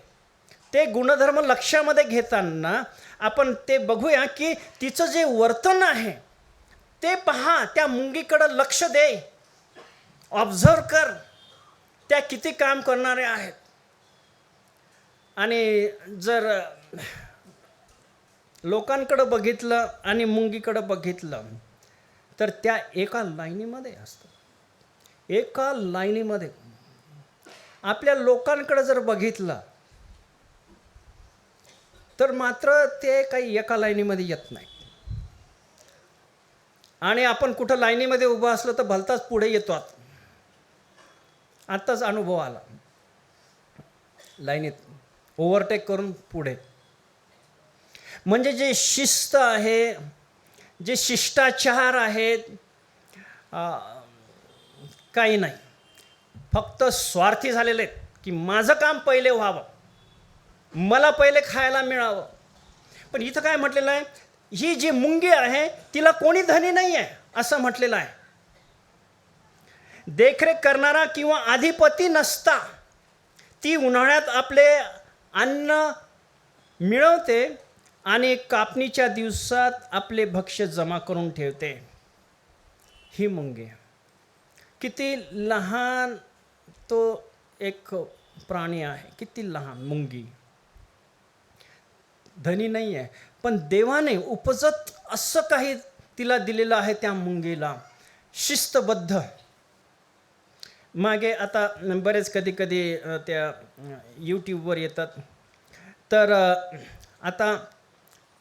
ते गुणधर्म लक्षामध्ये घेताना आपण ते बघूया की तिचं जे वर्तन आहे ते पहा. त्या मुंगीकडं लक्ष दे, ऑब्झर्व कर, त्या किती काम करणारे आहेत. आणि जर लोकांकडं बघितलं आणि मुंगीकडं बघितलं तर त्या एका लाईनीमध्ये असतात, एका लाईनीमध्ये. आपल्या लोकांकडं जर बघितलं तर मात्र ते काही एका लाईनीमध्ये येत नाही. आणि आपण कुठं लाईनीमध्ये उभं असलं तर भलताच पुढे येतो. आत्ताच अनुभव आला, लाईनीत ओव्हरटेक करून पुढे. म्हणजे जे शिस्त आहे, जे शिष्टाचार आहेत, काही नाही, फक्त स्वार्थी झालेले आहेत की माझं काम पहिले व्हावं, मला पहिले खायला मिळावं. पण इथं काय म्हटलेलं आहे, ही जी मुंगी आहे तिला कोणी धनी नाही आहे असं म्हटलेलं आहे. देखरेख करणारा किंवा अधिपती नसता ती उन्हाळ्यात आपले अन्न मिळवते आणि कापणीच्या दिवसात आपले भक्ष्य जमा करून ठेवते. ही मुंगी किती लहान तो एक प्राणी आहे, किती लहान मुंगी, धनी नाही आहे, पण देवाने उपजत असं काही तिला दिलेलं आहे त्या मुंगीला, शिस्तबद्ध. मागे आता बरेच कधी त्या यूट्यूबवर येतात तर आता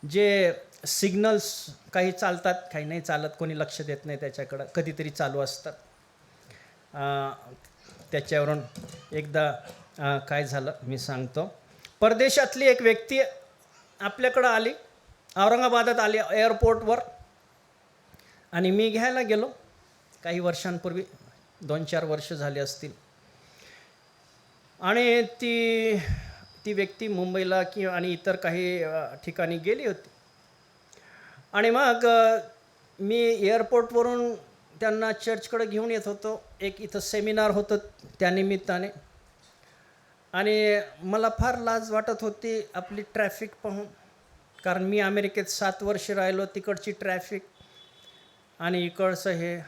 जे सिग्नल्स काही चालतात, काही नाही चालत, कोणी लक्ष देत नाही त्याच्याकडं, कधीतरी चालू असतात. त्याच्यावरून एकदा काय झालं मी सांगतो. परदेशातली एक व्यक्ती आपल्याकडं आली, औरंगाबादात आली एअरपोर्टवर, आणि मी घ्यायला गेलो काही वर्षांपूर्वी, 2-4 वर्ष झाली असतील. आणि ती व्यक्ती मुंबईला आणि इतर काही ठिकाणी गेली होती. आणि मग मी एअरपोर्टवरून त्यांना चर्चकडे घेऊन येत होतो. एक इथं सेमिनार होतं त्या निमित्ताने. आणि मला फार लाज वाटत होती आपली ट्रॅफिक पाहून, कारण मी अमेरिकेत 7 वर्ष राहिलो, तिकडची ट्रॅफिक आणि इकडचं हे.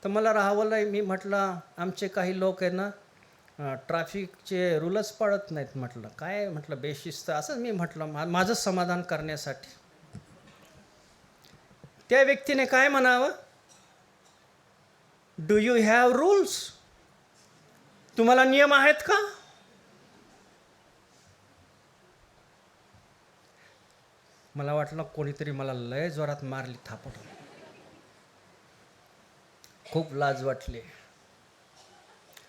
तर मला राहावलं. मी म्हटलं आमचे काही लोक आहे ना ट्रॅफिकचे रूलच पाळत नाहीत. म्हटलं काय, म्हटलं बेशिस्त, असं मी म्हटलं माझं समाधान करण्यासाठी. त्या व्यक्तीने काय म्हणावं, डू यू हॅव रूल्स, तुम्हाला नियम आहेत का? मला वाटलं कोणीतरी मला लय जोरात मारली थापट. खूप लाज वाटली.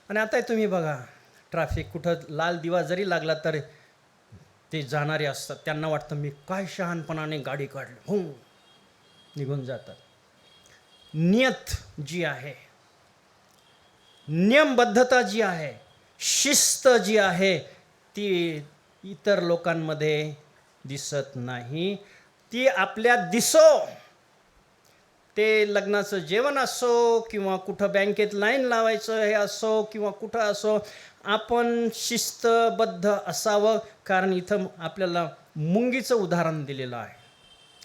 आणि आता तुम्ही बघा, ट्रॅफिक कुठं लाल दिवा जरी लागला तर ते जाणारे असतात, त्यांना वाटतं मी काय शहाणपणाने गाडी काढली, हो निघून जातात. नियत जी आहे, नियमबद्धता जी आहे, शिस्त जी आहे, ती इतर लोकांमध्ये दिसत नाही. ती आपल्यात दिसो. ते लग्नाचं जेवण असो किंवा कुठं बँकेत लाईन लावायचं हे असो किंवा कुठं असो, आपण शिस्तबद्ध असावं. कारण इथं आपल्याला मुंगीचं उदाहरण दिलेलं आहे.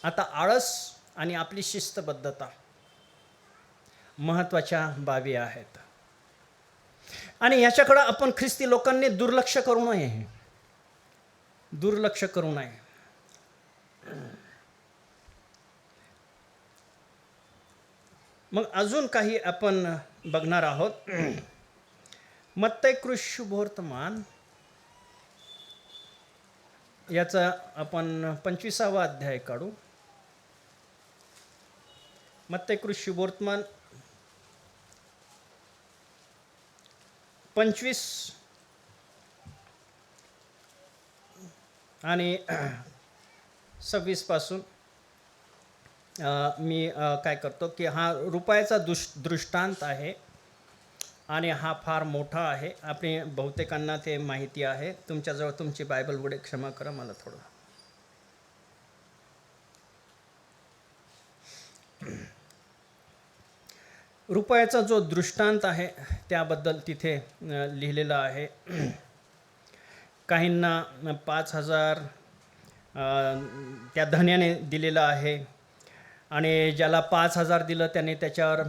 आता आळस आणि आपली शिस्तबद्धता महत्त्वाच्या बाबी आहेत. आणि ह्याच्याकडं आपण ख्रिस्ती लोकांनी दुर्लक्ष करू नये, दुर्लक्ष करू नये. मग अजून काही आपण बघणार आहोत. मत्तई शुभवर्तमान याचा आपण 25वा अध्याय काढू. मत्तई शुभवर्तमान 25 आणि 26 पासून मी काय करतो की हा रुपयाचा दृष्टांत आहे आणि हा फार मोठा आहे. आपली बहुतेकांना ते माहिती आहे. तुमच्याजवळ तुमची बायबल उघडे, क्षमा करा मला थोडं. रुपयाचा जो दृष्टांत आहे त्याबद्दल तिथे लिहिलेलं आहे. काहींना 5,000 त्या धन्याने दिलेलं आहे आणि ज्याला 5,000 दिलं त्याने त्याच्यावर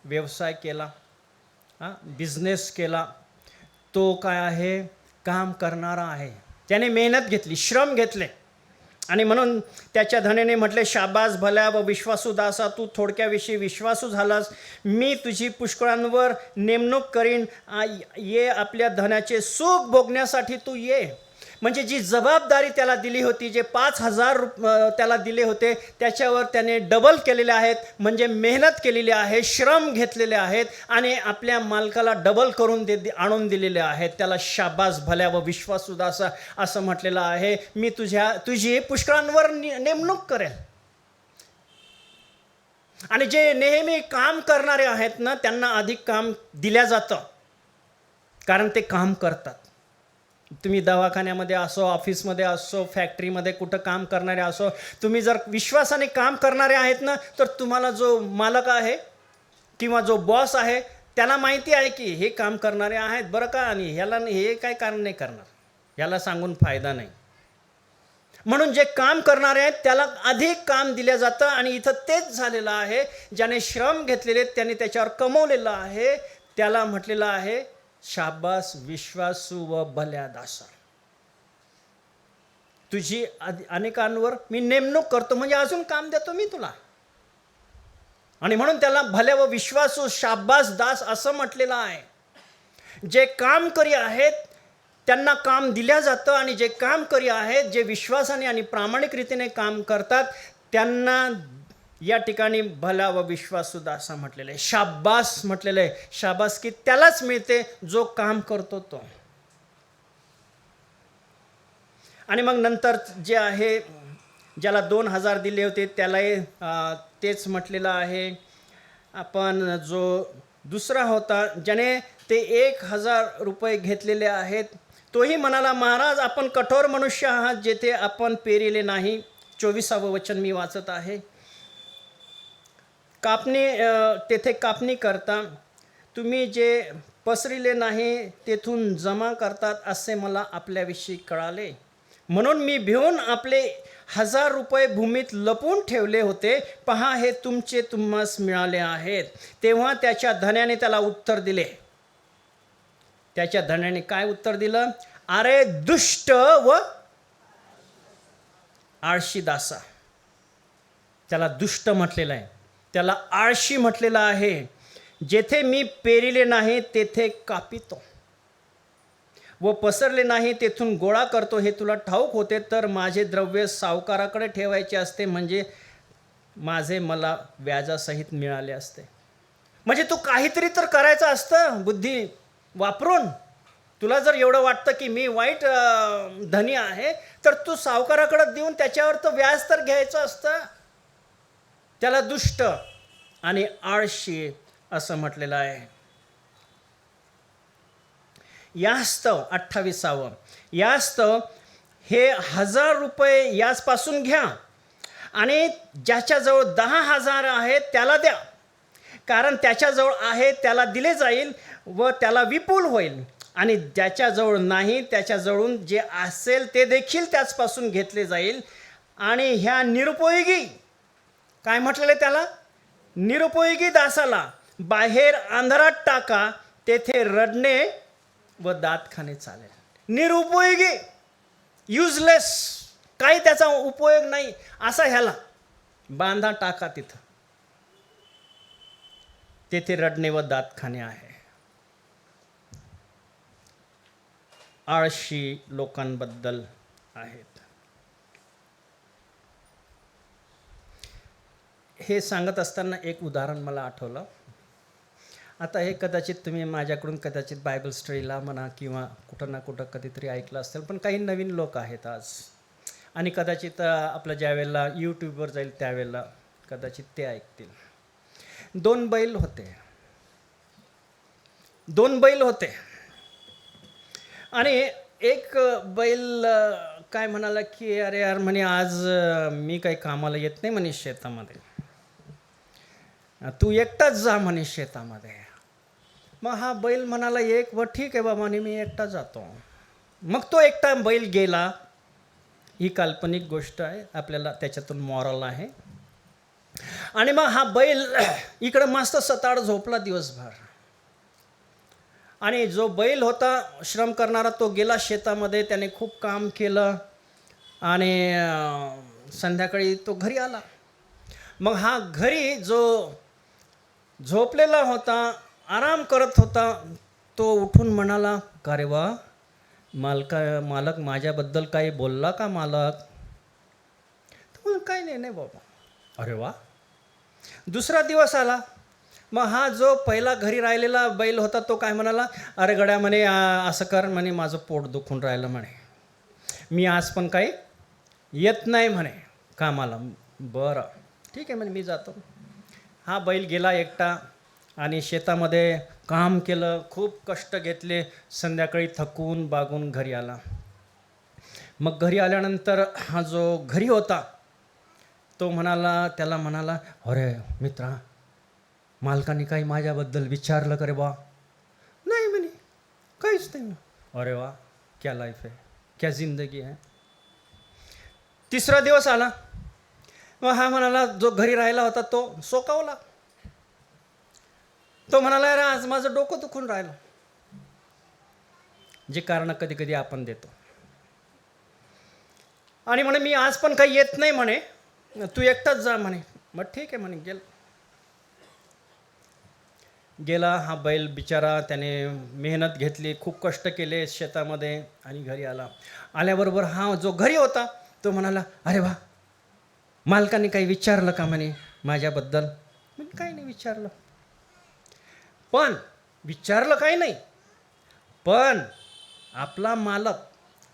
व्यवसाय केला, बिझनेस केला. तो काय आहे, काम करणारा आहे. त्याने मेहनत घेतली, श्रम घेतले आणि म्हणून त्याच्या धन्याने म्हटले, शाबास भल्या व विश्वासू दासा, तू थोडक्याविषयी विश्वासू झालास, मी तुझी पुष्कळांवर नेमणूक करीन. ये आपल्या धनाचे सुख भोगण्यासाठी तू ये. म्हणजे जी जबाबदारी त्याला दिली होती, जे 5,000 त्याला दिले होते त्याच्यावर त्याने डबल केलेले आहेत. म्हणजे मेहनत केलेली आहे, श्रम घेतलेले आहेत आणि आपल्या मालकाला डबल करून आणून दिलेले आहेत. त्याला शाबास भल्या व विश्वासू दासा असं म्हटलेलं आहे. मी तुझी पुष्कळांवर नेमणूक करेल. आणि जे नेहमी काम करणारे आहेत ना, त्यांना अधिक काम दिल्या जातं, कारण ते काम करतात. तुम्ही दवाखान्यामध्ये असो, ऑफिसमध्ये असो, फॅक्टरीमध्ये कुठं काम करणारे असो, तुम्ही जर विश्वासाने काम करणारे आहेत ना, तर तुम्हाला जो मालक आहे किंवा जो बॉस आहे त्याला माहिती आहे की हे काम करणारे आहेत बरं का, आणि ह्याला हे काय कारण नाही करणार, ह्याला सांगून फायदा नाही. म्हणून जे काम करणारे आहेत त्याला अधिक काम दिलं जातं. आणि इथं तेच झालेलं आहे. ज्याने श्रम घेतलेले त्याने त्याच्यावर कमवलेलं आहे, त्याला म्हटलेलं आहे शाबास विश्वासू व भल्या दासा, तुझी अनेकांवर मी नेमणूक करतो, म्हणजे अजून काम देतो मी तुला. आणि म्हणून त्याला भल्या व विश्वासू शाबास दास असं म्हटलेलं आहे. जे काम करी आहेत त्यांना काम दिल्या जातं आणि जे काम करी आहेत, जे विश्वासाने आणि प्रामाणिक काम करतात, त्यांना या ठिकाणी भला व विश्वासू दासा म्हटलेलं आहे. शाबास म्हटलेलं आहे. शाबास की त्यालाच मिळते जो काम करतो तो. आणि मग नंतर जे आहे, ज्याला 2,000 दिले होते त्यालाही तेच म्हटलेलं आहे. आपण जो दुसरा होता ज्याने ते 1,000 रुपये घेतलेले आहेत, तोही म्हणाला, महाराज आपण कठोर मनुष्य आहात, जेथे आपण पेरिले नाही. 24वे वचन मी वाचत आहे. तेथे कापणी करता तुम्ही जे पसरिले नाही तेथून जमा करतात असे मला आपल्याविषयी कळाले. म्हणून मी भिवून आपले 1000 रुपये भूमीत लपवून ठेवले होते. पहा, हे तुमचे तुम्हास मिळाले आहेत. तेव्हा त्याच्या धन्याने त्याला उत्तर दिले. त्याच्या धन्याने काय उत्तर दिलं? अरे दुष्ट व आळशी दासा. त्याला दुष्ट म्हटलेलं आहे, त्याला आळशी म्हटलेलं आहे. जेथे मी पेरिले नाही तेथे कापितो व पसरले नाही तेथून गोळा करतो. हे तुला ठाऊक होते तर माझे द्रव्य सावकाराकडे ठेवायचे असते, म्हणजे माझे मला व्याजासहित मिळाले असते. म्हणजे तू काहीतरी तर करायचं असतं बुद्धी वापरून. तुला जर एवढं वाटतं की मी वाईट धनी आहे, तर तू सावकाराकडे देऊन त्याच्यावर तर व्याज तर घ्यायचं असतं. त्याला दुष्ट आणि आळशी असं म्हटलेलं आहे. यास्तव 28 यास्तव हे 1000 रुपये याचपासून घ्या आणि ज्याच्याजवळ 10,000 आहेत त्याला द्या, कारण त्याच्याजवळ आहे त्याला दिले जाईल व त्याला विपुल होईल, आणि ज्याच्याजवळ नाही त्याच्याजवळून जे असेल ते देखील त्याचपासून घेतले जाईल. आणि ह्या निरुपयोगी, काय म्हटलेलं त्याला, निरुपयोगी दासाला बाहेर अंधारात टाका, तेथे रडणे व दात खाणे चालेल. निरुपयोगी, युजलेस, काही त्याचा उपयोग नाही असा ह्याला बांधा टाका तिथं, तेथे रडणे व दात खाणे आहे. आळशी लोकांबद्दल आहेत. हे सांगत असताना एक उदाहरण मला आठवलं. आता हे कदाचित तुम्ही माझ्याकडून कदाचित बायबल स्टडीला म्हणा किंवा कुठं ना कुठं कधीतरी ऐकलं असेल, पण काही नवीन लोक आहेत आज, आणि कदाचित आपलं ज्या वेळेला यूट्यूबवर जाईल त्यावेळेला कदाचित ते ऐकतील. 2 बैल होते आणि एक बैल काय म्हणाला की अरे यार म्हणे, आज मी काही कामाला येत नाही म्हणे शेतामध्ये, तू एकटाच जा म्हणे शेतामध्ये. मग हा बैल म्हणाला ठीक आहे बाबा म्हणे, मी एकटा जातो. मग तो एकटा बैल गेला. ही काल्पनिक गोष्ट आहे, आपल्याला त्याच्यातून मॉरल आहे. आणि मग हा बैल इकडं मस्त सताड झोपला दिवसभर, आणि जो बैल होता श्रम करणारा तो गेला शेतामध्ये. त्याने खूप काम केलं आणि संध्याकाळी तो घरी आला. मग हा घरी जो झोपलेला होता, आराम करत होता, तो उठून म्हणाला, का रे वा, मालक माझ्याबद्दल काही बोलला का मालक? तर काही नाही बाबा. अरे वा. दुसरा दिवस आला. मग हा जो पहिला घरी राहिलेला बैल होता तो काय म्हणाला, अरे गड्या म्हणे, असं कर म्हणे, माझं पोट दुखून राहिलं म्हणे, मी आज पण काही येत नाही म्हणे कामाला. बरं ठीक आहे म्हणे, मी जातो. हा बैल गेला एकटा आणि शेतामध्ये काम केलं, खूप कष्ट घेतले. संध्याकाळी थकून बागून घरी आला. मग घरी आल्यानंतर हा जो घरी होता तो त्याला म्हणाला, अरे मित्रा, मालकाने काही माझ्याबद्दल विचारलं का रे बा? नाही म्हणे, काहीच नाही. अरे वा, क्या लाईफ है, क्या जिंदगी है. तिसरा दिवस आला. मग हा म्हणाला, जो घरी राहिला होता तो सोकावला. तो म्हणाला, अरे आज माझं डोकं दुखून राहिलं. जे कारण कधी कधी आपण देतो. आणि म्हणे, मी आज पण काही येत नाही म्हणे, तू एकटाच जा म्हणे. मग ठीक आहे म्हणे, गेला हा बैल बिचारा. त्याने मेहनत घेतली, खूप कष्ट केले शेतामध्ये, आणि घरी आला. आल्याबरोबर हा जो घरी होता तो म्हणाला, अरे वा, मालकाने काही विचारलं का म्हणे माझ्याबद्दल? म्हणजे काही नाही विचारलं. पण विचारलं काही नाही, पण आपला मालक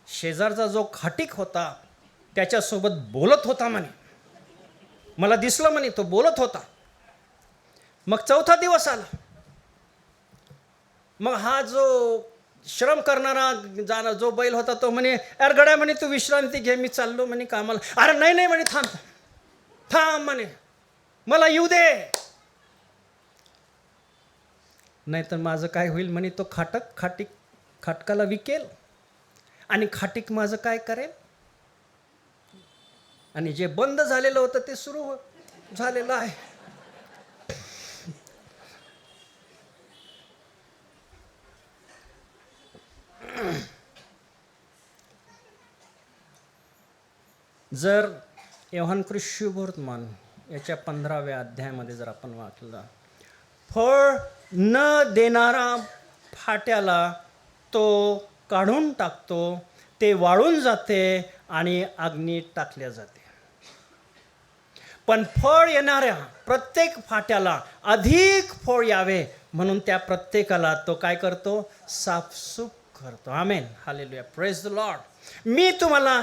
शेजारचा जो खाटीक होता त्याच्यासोबत बोलत होता म्हणे, मला दिसलं म्हणे, तो बोलत होता. मग चौथा दिवस आला. मग हा जो श्रम करणारा जो बैल होता तो म्हणे, अरे गड्या म्हणे, तू विश्रांती घे, मी चाललो म्हणे कामाला. अरे नाही म्हणे, थांब म्हणे, मला येऊ दे. नाहीतर माझं काय होईल म्हणे, तो खाटकाला विकेल आणि खाटीक माझं काय करेल. आणि जे बंद झालेलं होतं ते सुरू झालेलं आहे. जर योहान शुभवर्तमान याच्या 15व्या अध्यायामध्ये जर आपण वाचलं, फळ न देणारा फाट्याला तो काढून टाकतो, ते वाळून जाते आणि अग्नीत टाकल्या जाते. पण फळ येणाऱ्या प्रत्येक फाट्याला अधिक फळ यावे म्हणून त्या प्रत्येकाला तो काय करतो, साफसूफ करतो. आमेन, हालेलुया, प्रेज द लॉर्ड. मी तुम्हाला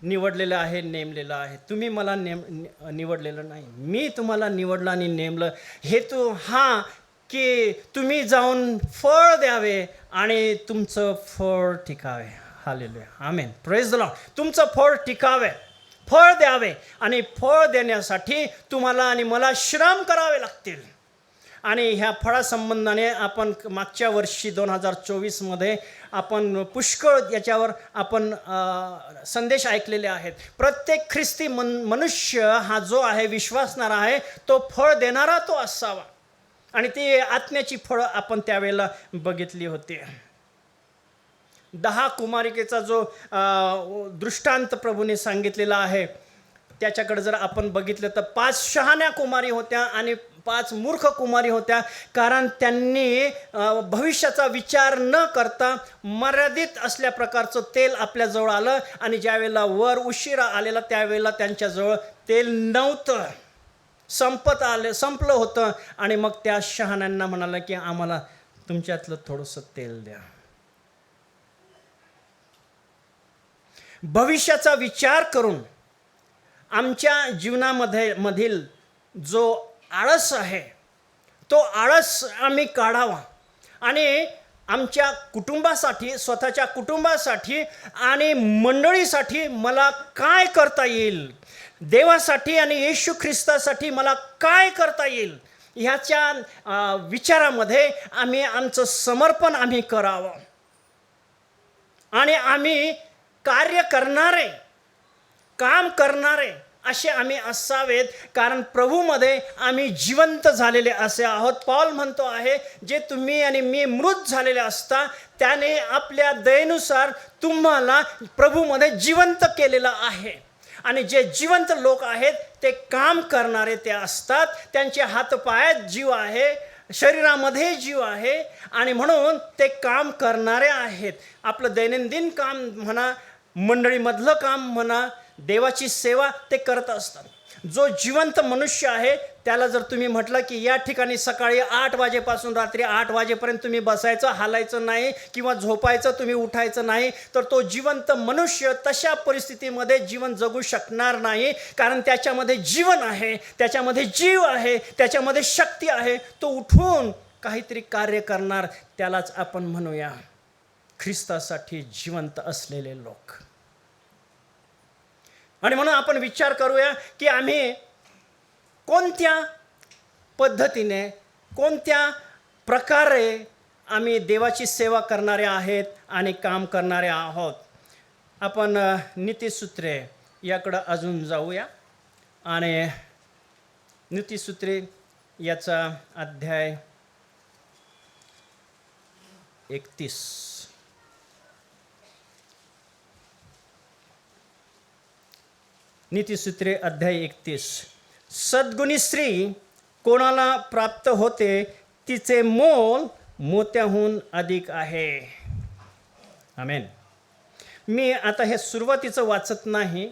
निवडलेलं आहे, नेमलेलं आहे. तुम्ही मला निवडलेलं नाही, मी तुम्हाला निवडलं आणि नेमलं. हेतू हा की तुम्ही जाऊन फळ द्यावे आणि तुमचं फळ टिकावे. Hallelujah, amen, praise the Lord. तुमचं फळ टिकावे, फळ द्यावे, आणि फळ देण्यासाठी तुम्हाला आणि मला श्रम करावे लागतील. आणि ह्या फळासंबंधाने आपण मागच्या वर्षी 2024मध्ये आपण पुष्कळ याच्यावर आपण संदेश ऐकलेले आहेत. प्रत्येक ख्रिस्ती मनुष्य हा जो आहे, विश्वासणारा आहे, तो फळ देणारा तो असावा. आणि ती आत्म्याची फळं आपण त्यावेळेला बघितली होती. 10 कुमारिकेचा जो दृष्टांत प्रभूने सांगितलेला आहे, त्याच्याकडे जर आपण बघितलं तर 5 शहाण्या कुमारी होत्या आणि 5 मूर्ख कुमारी होत्या. कारण त्यांनी भविष्याचा विचार न करता मर्यादित असल्या प्रकारचं तेल आपल्याजवळ आलं, आणि ज्यावेळेला वर उशिरा आलेला त्यावेळेला त्यांच्याजवळ तेल नव्हतं, संपलं होतं. आणि मग त्या शहाण्यांना म्हणाला की आम्हाला तुमच्यातलं थोडंसं तेल द्या. भविष्याचा विचार करून आमच्या मधील जो आळस आहे, तो आळस आम्ही काढावा. आणि आमच्या कुटुंबासाठी, स्वतःच्या कुटुंबासाठी आणि मंडळीसाठी मला काय करता येईल, देवासाठी आणि येशू ख्रिस्तासाठी मला काय करता येईल, ह्याच्या विचारामध्ये आम्ही आमचं समर्पण आम्ही करावं. आणि आम्ही कार्य करणारे, काम करणारे असे आम्ही असावेत. कारण प्रभूमध्ये आम्ही जिवंत झालेले असे आहोत. पौल म्हणतो आहे, जे तुम्ही आणि मी मृत झालेले असता, त्याने आपल्या दयेनुसार तुम्हाला प्रभूमध्ये जिवंत केलेलं आहे. आणि जे जिवंत लोक आहेत ते काम करणारे ते असतात. त्यांच्या हातपायात जीव आहे, शरीरामध्ये जीव आहे, आणि म्हणून ते काम करणारे आहेत. आपलं दैनंदिन काम म्हणा, मंडळीमधलं काम म्हणा, देवाची सेवा ते करत असतात. जो जिवंत मनुष्य आहे त्याला जर तुम्ही म्हटलं की या ठिकाणी सकाळी 8 वाजेपासून रात्री 8 वाजेपर्यंत तुम्ही बसायचं, हालायचं नाही किंवा झोपायचं, तुम्ही उठायचं नाही, तर तो जिवंत मनुष्य तशा परिस्थितीमध्ये जीवन जगू शकणार नाही. कारण त्याच्यामध्ये जीवन आहे, त्याच्यामध्ये जीव आहे, त्याच्यामध्ये शक्ती आहे. तो उठून काहीतरी कार्य करणार, त्यालाच आपण म्हणूया ख्रिस्तासाठी जिवंत असलेले लोक. आणि म्हणून आपण विचार करूया की आम्ही कोणत्या पद्धतीने, कोणत्या प्रकारे आम्ही देवाची सेवा करणारे आहेत आणि काम करणारे आहोत. आपण नीतिसूत्रे याकडं अजून जाऊया. आणि नीतिसूत्रे याचा अध्याय 31. नीतिसूत्रे अध्याय 31. सद्गुणी स्त्री कोणाला प्राप्त होते, तिचे मोल मोत्याहून अधिक आहे. आमेन. मी आता हे सुरुवातीचं वाचत नाही,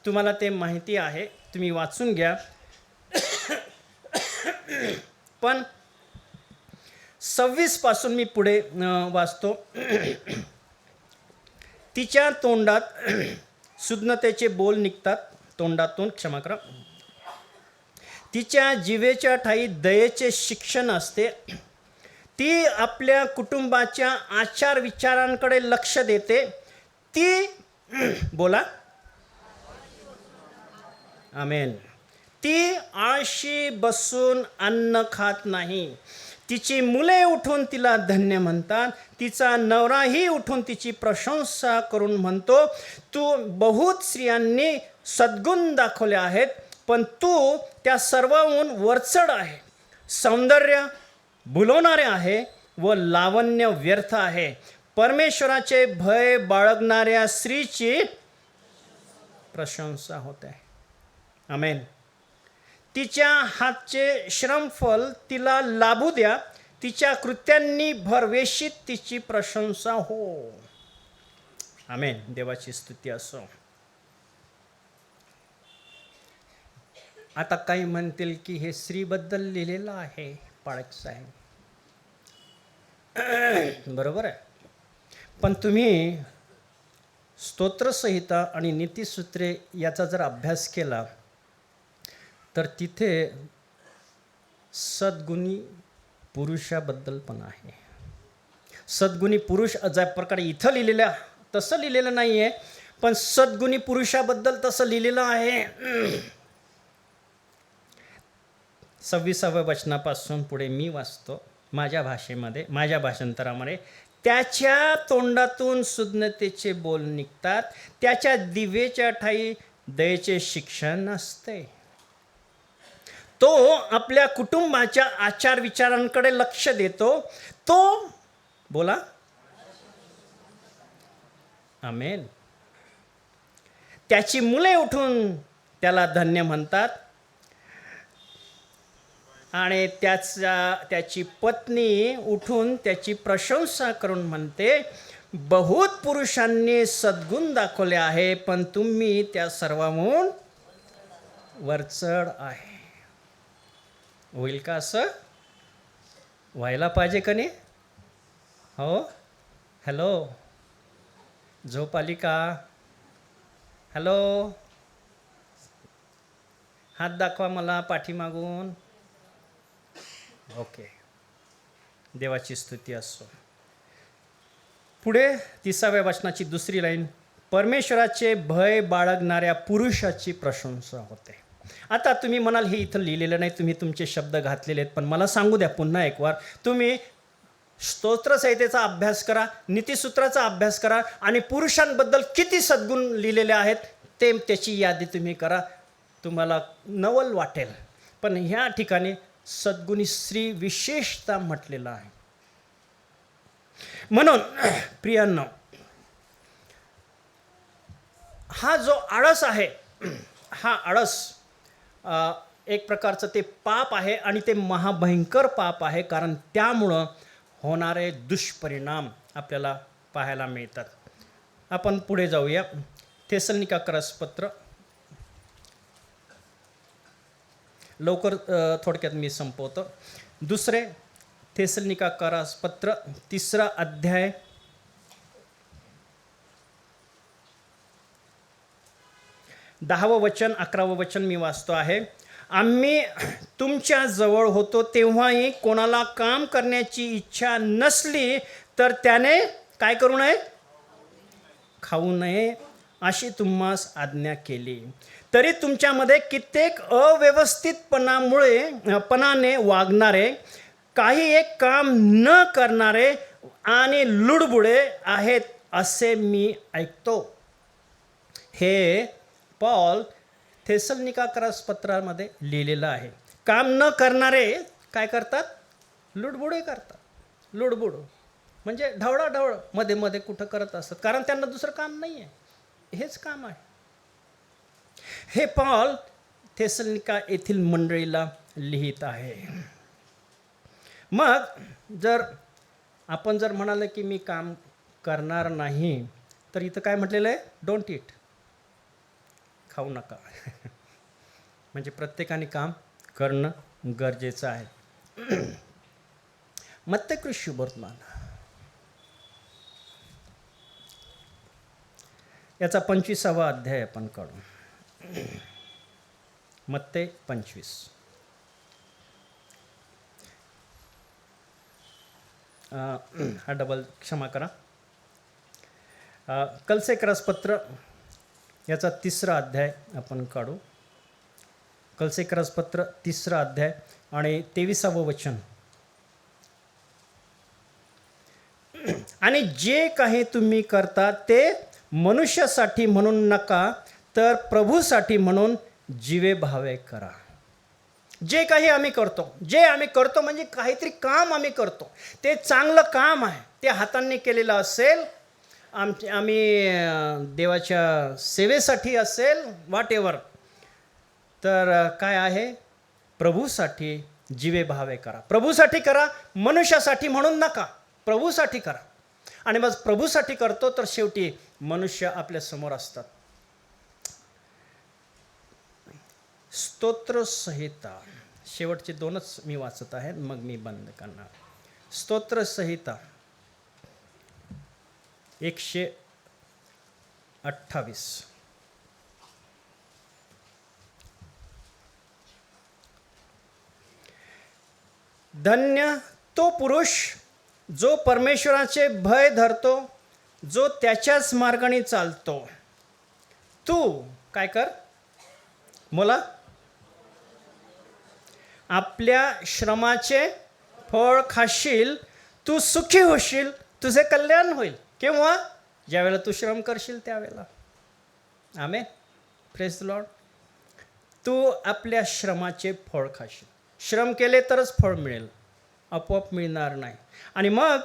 तुम्हाला ते माहिती आहे, तुम्ही वाचून घ्या. पण 26 पासून मी पुढे वाचतो. तिच्या तोंडात सुज्ञतेचे बोल निघतात, तोंडातून, क्षमा करा. तिच्या जिभेच्या ठाई दयेचे शिक्षण असते. ती आपल्या कुटुंबाच्या आचार विचारांकडे लक्ष देते. ती बोला, आमेन. ती आळशी बसून अन्न खात नाही. तिची मुले उठून तिला धन्य म्हणतात. तिचा नवराही उठून तिची प्रशंसा करून म्हणतो, तू बहुत स्त्रियांनी सद्गुण दाखवले आहेत, पण तू त्या सर्वाहून वरचढ आहे. सौंदर्य भुलवणारे आहे व लावण्य व्यर्थ आहे. परमेश्वराचे भय बाळगणाऱ्या स्त्रीची प्रशंसा होते. आमेन. तिच्या हातचे श्रमफल तिला लाभू द्या. तिच्या कृत्यांनी भरवेशीत तिची प्रशंसा हो. आमेन. देवाची स्तुती असो. आता काही म्हणतील की हे स्त्रीबद्दल लिहिलेलं आहे पाळक साहेब. बरोबर आहे. पण तुम्ही स्तोत्रसंहिता आणि नीतिसूत्रे याचा जर अभ्यास केला तर तिथे सद्गुणी पुरुषाबद्दल पण आहे. सद्गुणी पुरुष ज्या प्रकारे इथं लिहिलेलं तसं लिहिलेलं नाही आहे, पण सद्गुणी पुरुषाबद्दल तसं लिहिलेलं आहे. 26व्या वचनापासून पुढे मी वाचतो माझ्या भाषेमध्ये, माझ्या भाषांतरामध्ये. त्याच्या तोंडातून सुज्ञतेचे बोल निघतात, त्याच्या दिवेच्या ठाई दयेचे शिक्षण असते. तो आपल्या कुटुंबाच्या आचार विचारांकडे लक्ष देतो. तो बोला आमेन. त्याची मुले उठून त्याला धन्य म्हणतात आणि त्याची पत्नी उठून त्याची प्रशंसा करून म्हणते, बहुत पुरुषांनी सद्गुण दाखवले आहे, पण तुम्ही त्या सर्वांहून वरचढ आहे. होईल का असं? व्हायला पाहिजे का नाही? हो. हॅलो, झोप आली का? हॅलो, हात दाखवा मला पाठीमागून. ओके. देवाची स्तुती असो. पुढे 30व्या वचनाची दुसरी लाईन, परमेश्वराचे भय बाळगणाऱ्या पुरुषाची प्रशंसा होते. आता तुम्ही म्हणाल हे इथं लिहिलेलं नाही, तुम्ही तुमचे शब्द घातलेले आहेत, पण मला सांगू द्या पुन्हा एक वार. तुम्ही स्तोत्रसंहितेचा अभ्यास करा, नीतिसूत्राचा अभ्यास करा आणि पुरुषांबद्दल किती सद्गुण लिहिलेले आहेत ते त्याची यादी तुम्ही करा. तुम्हाला नवल वाटेल. पण ह्या ठिकाणी सद्गुणी स्त्री विशेषतः म्हटलेलं आहे. म्हणून प्रियांनो, हा जो आळस आहे, हा आळस एक प्रकारचं ते पाप आहे आणि ते महाभयंकर पाप आहे, कारण त्यामुळं होणारे दुष्परिणाम आपल्याला पाहायला मिळतात. आपण पुढे जाऊया. थेसलनिकाकरास पत्र, लवकर थोडक्यात मी संपवतो. दुसरे थेसलनिकाकरास पत्र 3 अध्याय 10वं वचन 11वं वचन मी वाचतो आहे. आम्ही तुमच्या जवळ होतो तेव्हाही कोणाला काम करण्याची इच्छा नसली तर त्याने काय करू नये? खाऊ नये अशी तुम्हास आज्ञा केली. तरी तुमच्यामध्ये कित्येक पणाने वागणारे, काही एक काम न करणारे आणि लुडबुडे आहेत असे मी ऐकतो. हे पॉल थेसलनिकाकरास पत्रामध्ये लिहिलेलं आहे. काम न करणारे काय करतात? लुडबुडे करतात. लुडबुड म्हणजे ढवळाढवळ मध्ये मध्ये कुठं करत असतात, कारण त्यांना दुसरं काम नाही आहे, हेच काम आहे. हे पॉल थेसलनिका येथील मंडळीला लिहित आहे. मग जर आपण जर म्हणालं की मी काम करणार नाही, तर इथं काय म्हटलेलं आहे? डोंट ईट, खाऊ नका. म्हणजे प्रत्येकाने काम करणं गरजेचं आहे. मत्तेकृत शुभवर्तमान याचा 25वा अध्याय आपण काढू. मत्ते 25. हा डबल क्षमा करा. कलसेकरास पत्र याचा 3रा अध्याय आपण काढू. कलसेकरास पत्र 3 अध्याय आणि 23 वचन. आणि जे काही तुम्ही करता ते मनुष्यासाठी म्हणून नका, तर प्रभूसाठी म्हणून जीवे भावे करा. जे काही आम्ही करतो म्हणजे काहीतरी काम आम्ही करतो, ते चांगलं काम आहे, ते हातांनी केलेलं असेल, आम्ही देवाच्या सेवेसाठी असेल, व्हॉट एव्हर, तर काय आहे, प्रभूसाठी जीवे भावे करा. प्रभूसाठी करा, मनुष्यासाठी म्हणून नका, प्रभूसाठी करा. आणि मग प्रभूसाठी करतो तर शेवटी मनुष्य आपल्या समोर असतात. स्तोत्रसंहिता शेवटचे 2च मी वाचत आहे, मग मी बंद करणार. स्तोत्रसंहिता 128. धन्य तो पुरुष जो परमेश्वराचे भय धरतो, जो त्याच्याच मार्गाने चालतो. तू काय कर, मुला, आपल्या श्रमाचे फळ खाशील, तू सुखी होशील, तुझे कल्याण होईल. केव्हा? ज्यावेळेला तू श्रम करशील त्यावेळेला. आमेन. Praise the lord. तू आपल्या श्रमाचे फळ खाशील. श्रम केले तरच फळ मिळेल, आपोआप मिळणार नाही. आणि मग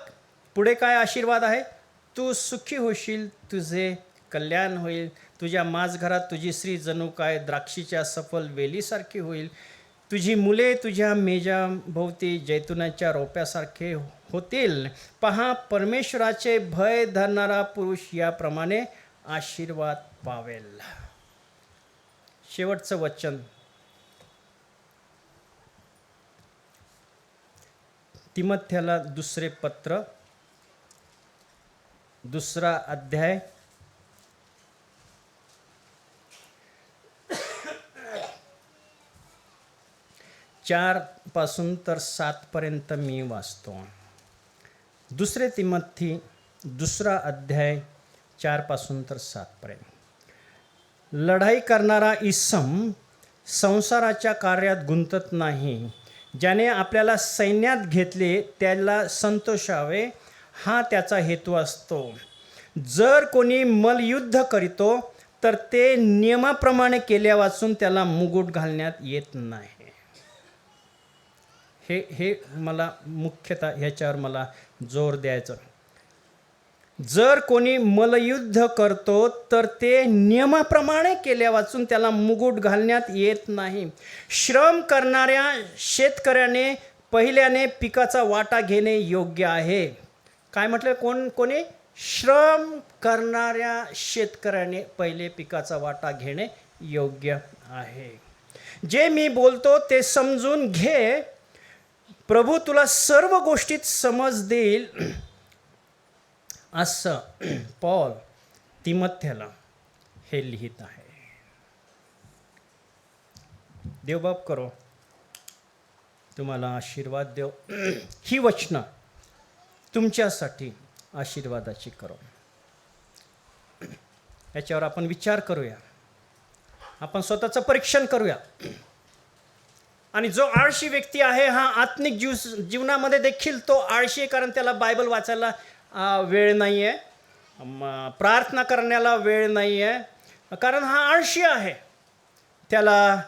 पुढे काय आशीर्वाद आहे, तू सुखी होशील, तुझे कल्याण होईल, तुझ्या माझघरात तुझी स्त्री जणू काय द्राक्षीच्या सफल वेलीसारखी होईल, तुझी मुले तुझ्या मेजाभोवती जैतुनाच्या रोप्यासारखे होतील. पहा, परमेश्वराचे भय धरणारा पुरुष याप्रमाणे आशीर्वाद पावेल. शेवटचं वचन तिमोथेला 2 पत्र 2 अध्याय 4 पासून तर 7 पर्यंत मी वाचतो. 2 तिमोथी 2 अध्याय 4 पासून तर 7 पर्यंत. लढाई करणारा इसम संसाराच्या कार्यात गुंतत नाही. ज्याने आपल्याला सैन्यात घेतले त्याला संतोषावे, हा त्याचा हेतू असतो. जर कोणी मल्लयुद्ध करीतो तर ते नियमाप्रमाणे केल्या वाचून त्याला मुकुट घालण्यात येत नाही. हे मला मुख्यतः ह्याच्यावर मला जोर द्यायचं. जर कोणी मल्लयुद्ध करतो तर ते नियमाप्रमाणे केल्या वाचून त्याला मुकुट घालण्यात येत नाही. श्रम करणाऱ्या शेतकऱ्याने पहिल्याने पिकाचा वाटा घेणे योग्य आहे. काय म्हटलं, कोणी श्रम करणाऱ्या शेतकऱ्याने पहिले पिकाचा वाटा घेणे योग्य आहे. जे मी बोलतो ते समजून घे, प्रभू तुला सर्व गोष्टीत समज देईल, असं पौल तिमोथेला हे लिहित आहे. देवबाप करो तुम्हाला आशीर्वाद देव. ही वचनं तुमच्यासाठी आशीर्वादाची करो. याच्यावर आपण विचार करूया, आपण स्वतःचं परीक्षण करूया. आणि जो आळशी व्यक्ती आहे, हा आत्मिक जीवनामध्ये देखील तो आळशी आहे, कारण त्याला बायबल वाचायला वेळ नाही आहे, प्रार्थना करण्याला वेळ नाही आहे, कारण हा आळशी आहे. त्याला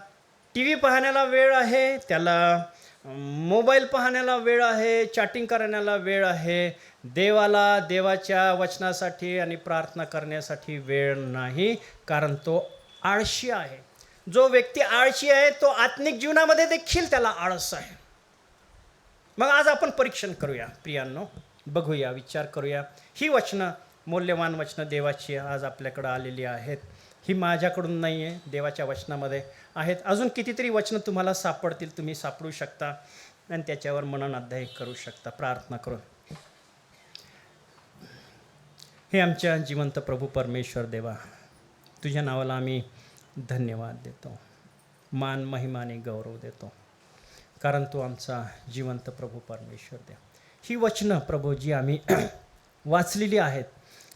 टी व्ही पाहण्याला वेळ आहे, त्याला मोबाईल पाहण्याला वेळ आहे, चॅटिंग करण्याला वेळ आहे. देवाला, देवाच्या वचनासाठी आणि प्रार्थना करण्यासाठी वेळ नाही, कारण तो आळशी आहे. जो व्यक्ती आळशी आहे तो आत्मिक जीवनामध्ये देखील त्याला आळस आहे. मग आज आपण परीक्षण करूया प्रियांनो, बघूया, विचार करूया. ही वचनं, मौल्यवान वचनं देवाची आज आपल्याकडं आलेली आहेत. ही माझ्याकडून नाही आहे, देवाच्या वचनामध्ये आहेत. अजून कितीतरी वचनं तुम्हाला सापडतील, तुम्ही सापडू शकता आणि त्याच्यावर मनन अध्याय करू शकता प्रार्थना करून. हे आमच्या जिवंत प्रभू परमेश्वर देवा, तुझ्या नावाला आम्ही धन्यवाद देतो, मान महिमाने गौरव देतो, कारण तू आमचा जिवंत प्रभू परमेश्वर देव. ही वचनं प्रभू जी आम्ही वाचलेली आहेत,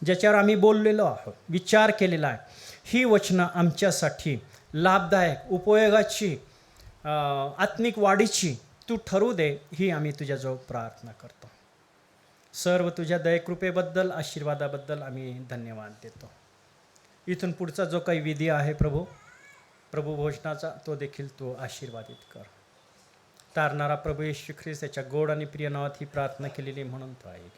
ज्याच्यावर आम्ही बोललेलो आहोत, विचार केलेला आहे, ही वचनं आमच्यासाठी लाभदायक, उपयोगाची आत्मिक वाढीची तू ठरू दे, ही आम्ही तुझ्याजवळ प्रार्थना करतो. सर्व तुझ्या दयकृपेबद्दल, आशीर्वादाबद्दल आम्ही धन्यवाद देतो. इथून पुढचा जो काही विधी आहे प्रभू भोजनाचा, तो देखील तो आशीर्वादित कर. तारणारा प्रभू येशू ख्रिस्त याच्या गोड आणि प्रिय नावात ही प्रार्थना केलेली म्हणून तो ऐक.